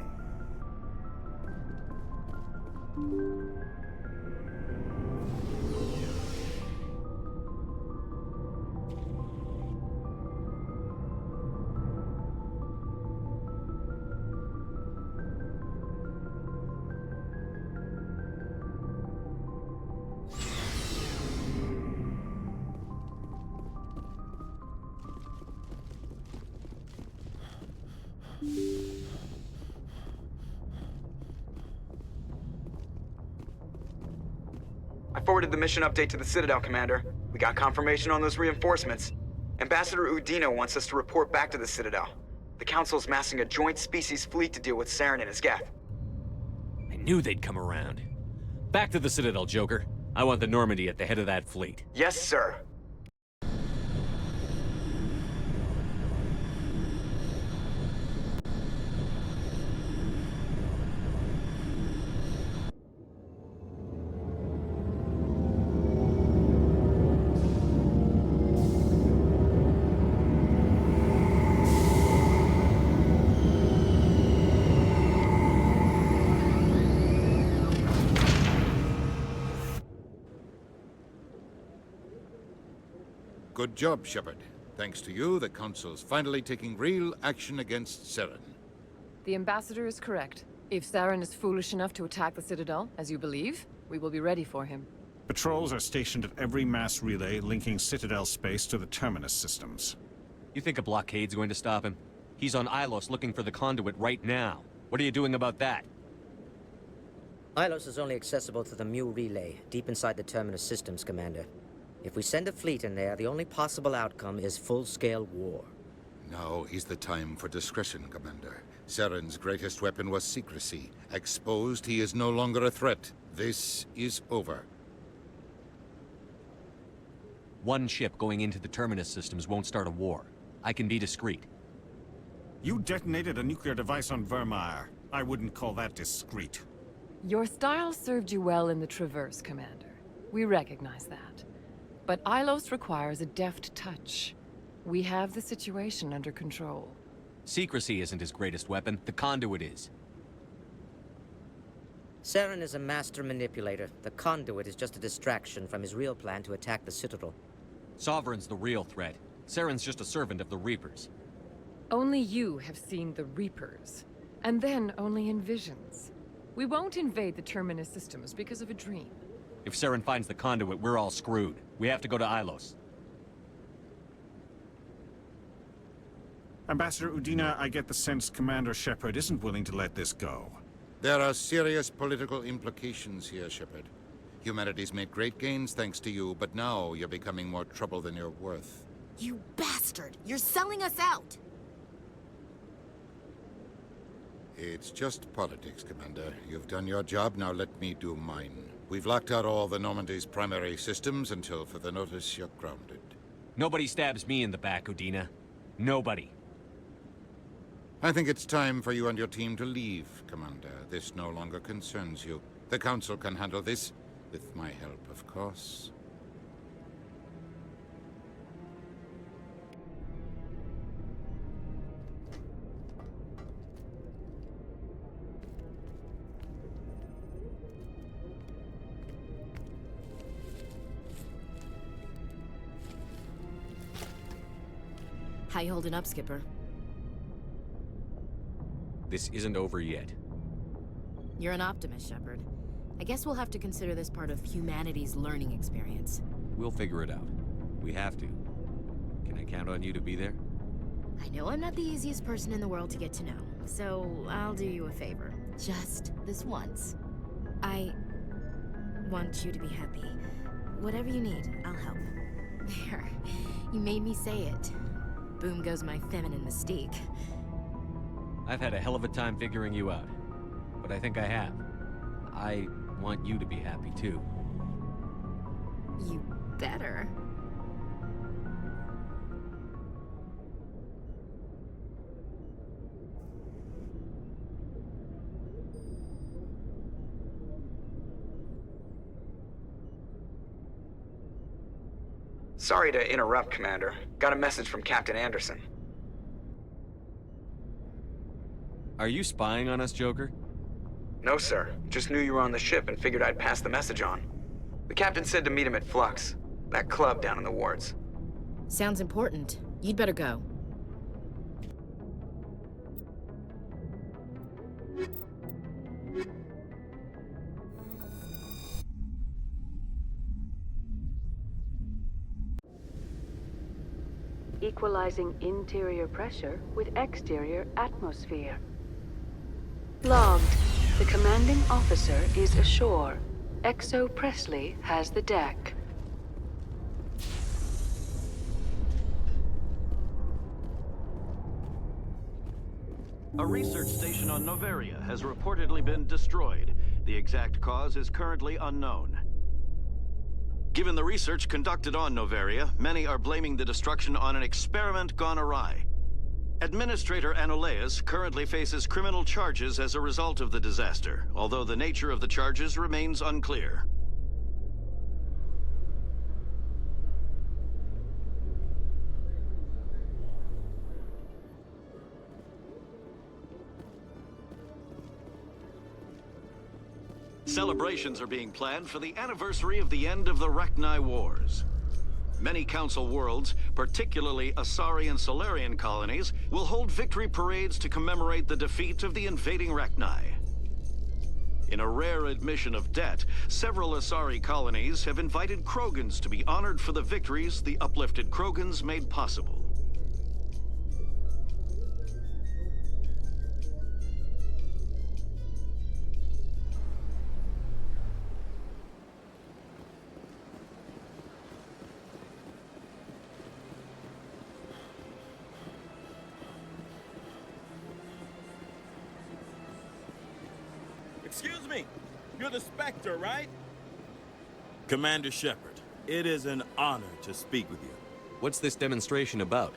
I forwarded the mission update to the Citadel, Commander. We got confirmation on those reinforcements. Ambassador Udina wants us to report back to the Citadel. The Council's massing a joint species fleet to deal with Saren and his geth.
I knew they'd come around. Back to the Citadel, Joker. I want the Normandy at the head of that fleet.
Yes, sir.
Good job, Shepard. Thanks to you, the Council's finally taking real action against Saren.
The Ambassador is correct. If Saren is foolish enough to attack the Citadel, as you believe, we will be ready for him.
Patrols are stationed at every mass relay linking Citadel space to the terminus systems.
You think a blockade's going to stop him? He's on Ilos looking for the conduit right now. What are you doing about that?
Ilos is only accessible to the Mu relay, deep inside the Terminus systems, Commander. If we send a fleet in there, the only possible outcome is full-scale war.
Now is the time for discretion, Commander. Saren's greatest weapon was secrecy. Exposed, he is no longer a threat. This is over.
One ship going into the Terminus systems won't start a war. I can be discreet.
You detonated a nuclear device on Virmire. I wouldn't call that discreet.
Your style served you well in the Traverse, Commander. We recognize that. But Ilos requires a deft touch. We have the situation under control.
Secrecy isn't his greatest weapon. The conduit is.
Saren is a master manipulator. The conduit is just a distraction from his real plan to attack the Citadel.
Sovereign's the real threat. Saren's just a servant of the Reapers.
Only you have seen the Reapers. And then only in visions. We won't invade the Terminus systems because of a dream.
If Saren finds the conduit, we're all screwed. We have to go to Ilos.
Ambassador Udina, I get the sense Commander Shepard isn't willing to let this go.
There are serious political implications here, Shepard. Humanity's made great gains thanks to you, but now you're becoming more trouble than you're worth.
You bastard! You're selling us out!
It's just politics, Commander. You've done your job, now let me do mine. We've locked out all the Normandy's primary systems until further notice you're grounded.
Nobody stabs me in the back, Udina. Nobody.
I think it's time for you and your team to leave, Commander. This no longer concerns you. The Council can handle this, with my help, of course.
How you holding up, Skipper?
This isn't over yet.
You're an optimist, Shepard. I guess we'll have to consider this part of humanity's learning experience.
We'll figure it out. We have to. Can I count on you to be there?
I know I'm not the easiest person in the world to get to know, so I'll do you a favor. Just this once. I want you to be happy. Whatever you need, I'll help. There. You made me say it. Boom goes my feminine mystique.
I've had a hell of a time figuring you out. But I think I have. I want you to be happy, too.
You better.
Sorry to interrupt, Commander. Got a message from Captain Anderson.
Are you spying on us, Joker?
No, sir. Just knew you were on the ship and figured I'd pass the message on. The captain said to meet him at Flux, that club down in the wards.
Sounds important. You'd better go.
Equalizing interior pressure with exterior atmosphere. Logged. The commanding officer is ashore. Exo Presley has the deck.
A research station on Noveria has reportedly been destroyed. The exact cause is currently unknown. Given the research conducted on Noveria, many are blaming the destruction on an experiment gone awry. Administrator Anoleus currently faces criminal charges as a result of the disaster, although the nature of the charges remains unclear. Celebrations are being planned for the anniversary of the end of the Rachni Wars. Many Council worlds, particularly Asari and Solarian colonies, will hold victory parades to commemorate the defeat of the invading Rachni. In a rare admission of debt, several Asari colonies have invited Krogans to be honored for the victories the uplifted Krogans made possible.
Excuse me. You're the Spectre, right? Commander Shepard, it is an honor to speak with you.
What's this demonstration about?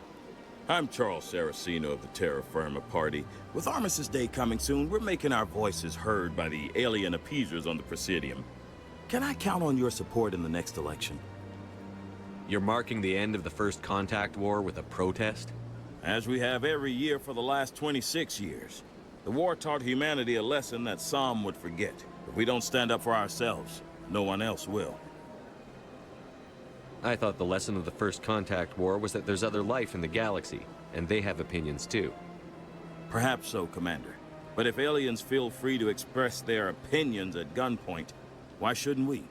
I'm Charles Saraceno of the Terra Firma Party. With Armistice Day coming soon, we're making our voices heard by the alien appeasers on the Presidium. Can I count on your support in the next election?
You're marking the end of the First Contact War with a protest?
As we have every year for the last 26 years. The war taught humanity a lesson that some would forget. If we don't stand up for ourselves, no one else will.
I thought the lesson of the First Contact War was that there's other life in the galaxy, and they have opinions too.
Perhaps so, Commander. But if aliens feel free to express their opinions at gunpoint, why shouldn't we?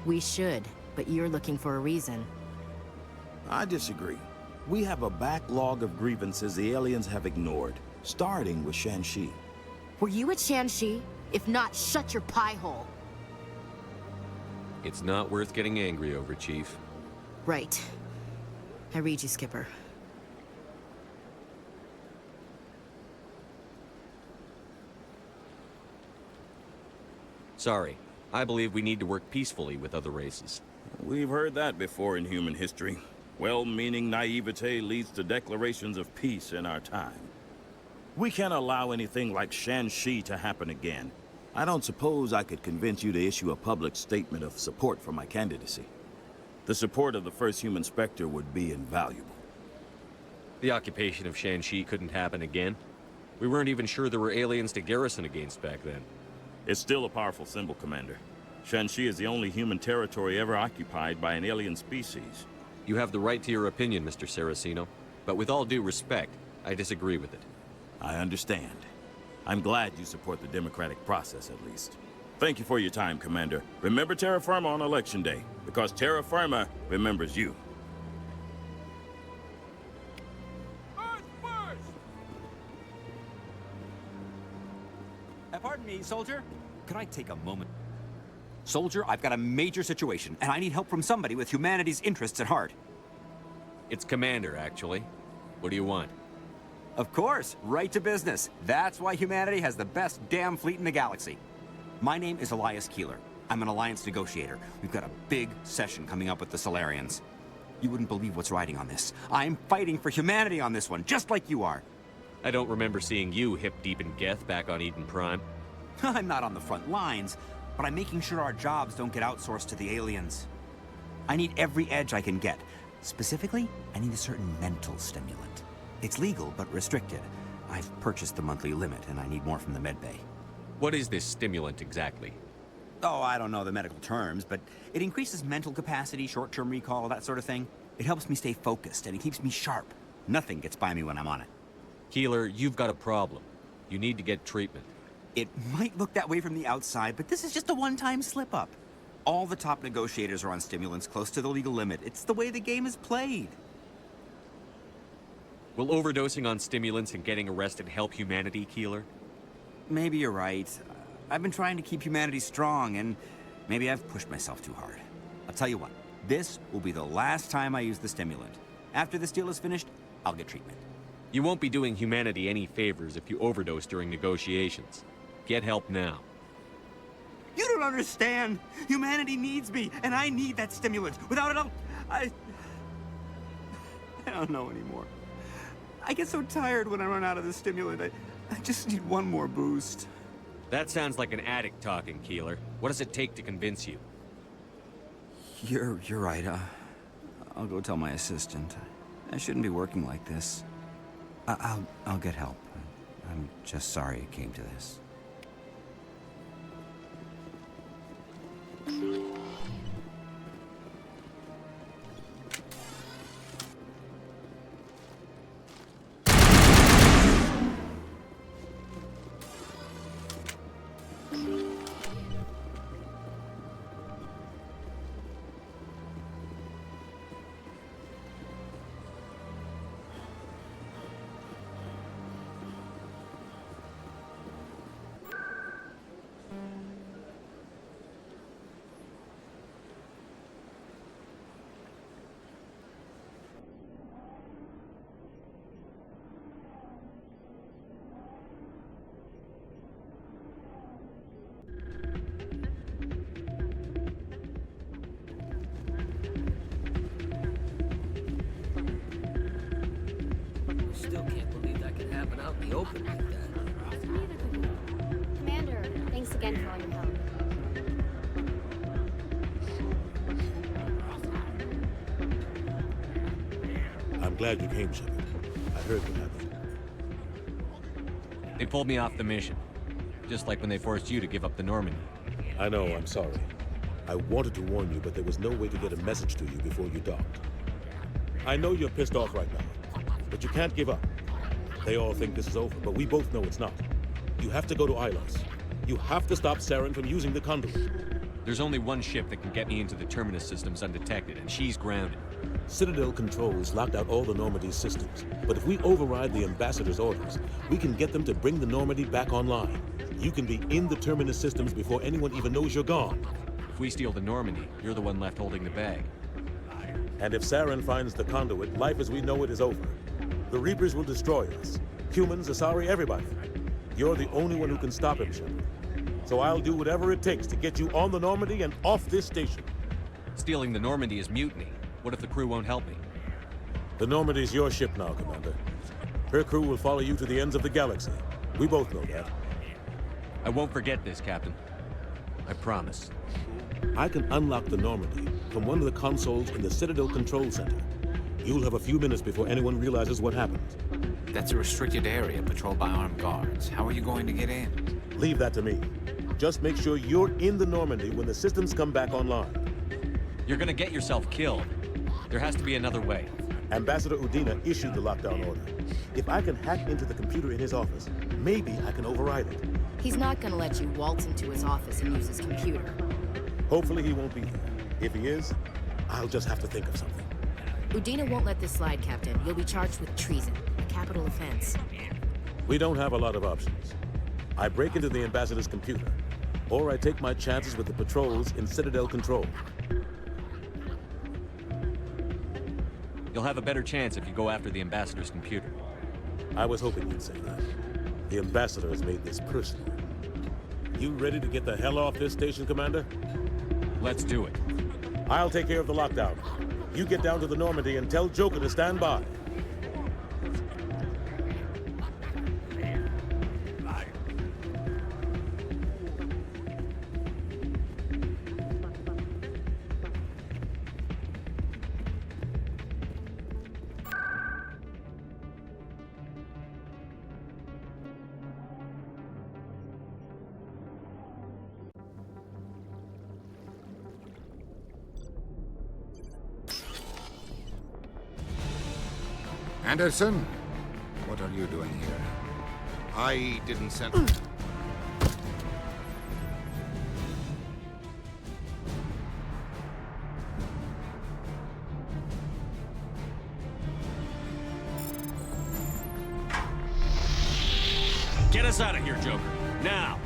We should, but you're looking for a reason.
I disagree. We have a backlog of grievances the aliens have ignored, starting with Shanxi.
Were you at Shanxi? If not, shut your pie hole.
It's not worth getting angry over, Chief.
Right. I read you, Skipper.
Sorry. I believe we need to work peacefully with other races.
We've heard that before in human history. Well-meaning naivete leads to declarations of peace in our time. We can't allow anything like Shanxi to happen again. I don't suppose I could convince you to issue a public statement of support for my candidacy. The support of the first human Spectre would be invaluable.
The occupation of Shanxi couldn't happen again. We weren't even sure there were aliens to garrison against back then.
It's still a powerful symbol, Commander. Shanxi is the only human territory ever occupied by an alien species.
You have the right to your opinion, Mr. Saraceno, but with all due respect, I disagree with it.
I understand. I'm glad you support the democratic process, at least. Thank you for your time, Commander. Remember Terra Firma on Election Day, because Terra Firma remembers you.
Pardon me, soldier. Could I take a moment? Soldier, I've got a major situation, and I need help from somebody with humanity's interests at heart.
It's Commander, actually. What do you want?
Of course, right to business. That's why humanity has the best damn fleet in the galaxy. My name is Elias Keeler. I'm an Alliance negotiator. We've got a big session coming up with the Solarians. You wouldn't believe what's riding on this. I'm fighting for humanity on this one, just like you are.
I don't remember seeing you hip-deep in Geth back on Eden Prime.
I'm not on the front lines, but I'm making sure our jobs don't get outsourced to the aliens. I need every edge I can get. Specifically, I need a certain mental stimulant. It's legal, but restricted. I've purchased the monthly limit, and I need more from the medbay.
What is this stimulant exactly?
Oh, I don't know the medical terms, but it increases mental capacity, short-term recall, that sort of thing. It helps me stay focused, and it keeps me sharp. Nothing gets by me when I'm on it.
Keeler, you've got a problem. You need to get treatment.
It might look that way from the outside, but this is just a one-time slip-up. All the top negotiators are on stimulants close to the legal limit. It's the way the game is played.
Will overdosing on stimulants and getting arrested help humanity, Keeler?
Maybe you're right. I've been trying to keep humanity strong, and maybe I've pushed myself too hard. I'll tell you what, this will be the last time I use the stimulant. After this deal is finished, I'll get treatment.
You won't be doing humanity any favors if you overdose during negotiations. Get help now.
You don't understand! Humanity needs me, and I need that stimulant. Without it, I don't know anymore. I get so tired when I run out of the stimulant. I just need one more boost.
That sounds like an addict talking, Keeler. What does it take to convince you?
You're right. I'll go tell my assistant. I shouldn't be working like this. I'll get help. I'm just sorry it came to this.
out in the open like that.
Commander, thanks again for all your help.
I'm glad you came, Shepard. I heard what happened.
They pulled me off the mission. Just like when they forced you to give up the Normandy.
I know, I'm sorry. I wanted to warn you, but there was no way to get a message to you before you docked. I know you're pissed off right now, but you can't give up. They all think this is over, but we both know it's not. You have to go to Ilos. You have to stop Saren from using the conduit.
There's only one ship that can get me into the Terminus systems undetected, and she's grounded.
Citadel controls locked out all the Normandy's systems, but if we override the Ambassador's orders, we can get them to bring the Normandy back online. You can be in the Terminus systems before anyone even knows you're gone.
If we steal the Normandy, you're the one left holding the bag.
And if Saren finds the conduit, life as we know it is over. The Reapers will destroy us. Humans, Asari, everybody. You're the only one who can stop him, Shepard. So I'll do whatever it takes to get you on the Normandy and off this station.
Stealing the Normandy is mutiny. What if the crew won't help me?
The Normandy's your ship now, Commander. Her crew will follow you to the ends of the galaxy. We both know that.
I won't forget this, Captain. I promise.
I can unlock the Normandy from one of the consoles in the Citadel Control Center. You'll have a few minutes before anyone realizes what happened.
That's a restricted area patrolled by armed guards. How are you going to get in?
Leave that to me. Just make sure you're in the Normandy when the systems come back online.
You're gonna get yourself killed. There has to be another way.
Ambassador Udina issued the lockdown order. If I can hack into the computer in his office, maybe I can override it.
He's not gonna let you waltz into his office and use his computer.
Hopefully he won't be there. If he is, I'll just have to think of something.
Udina won't let this slide, Captain. You'll be charged with treason, a capital offense.
We don't have a lot of options. I break into the Ambassador's computer, or I take my chances with the patrols in Citadel Control.
You'll have a better chance if you go after the Ambassador's computer.
I was hoping you'd say that. The Ambassador has made this personal. You ready to get the hell off this station, Commander?
Let's do it.
I'll take care of the lockdown. You get down to the Normandy and tell Joker to stand by.
Anderson, what are you doing here? I didn't send...
Get us out of here, Joker. Now!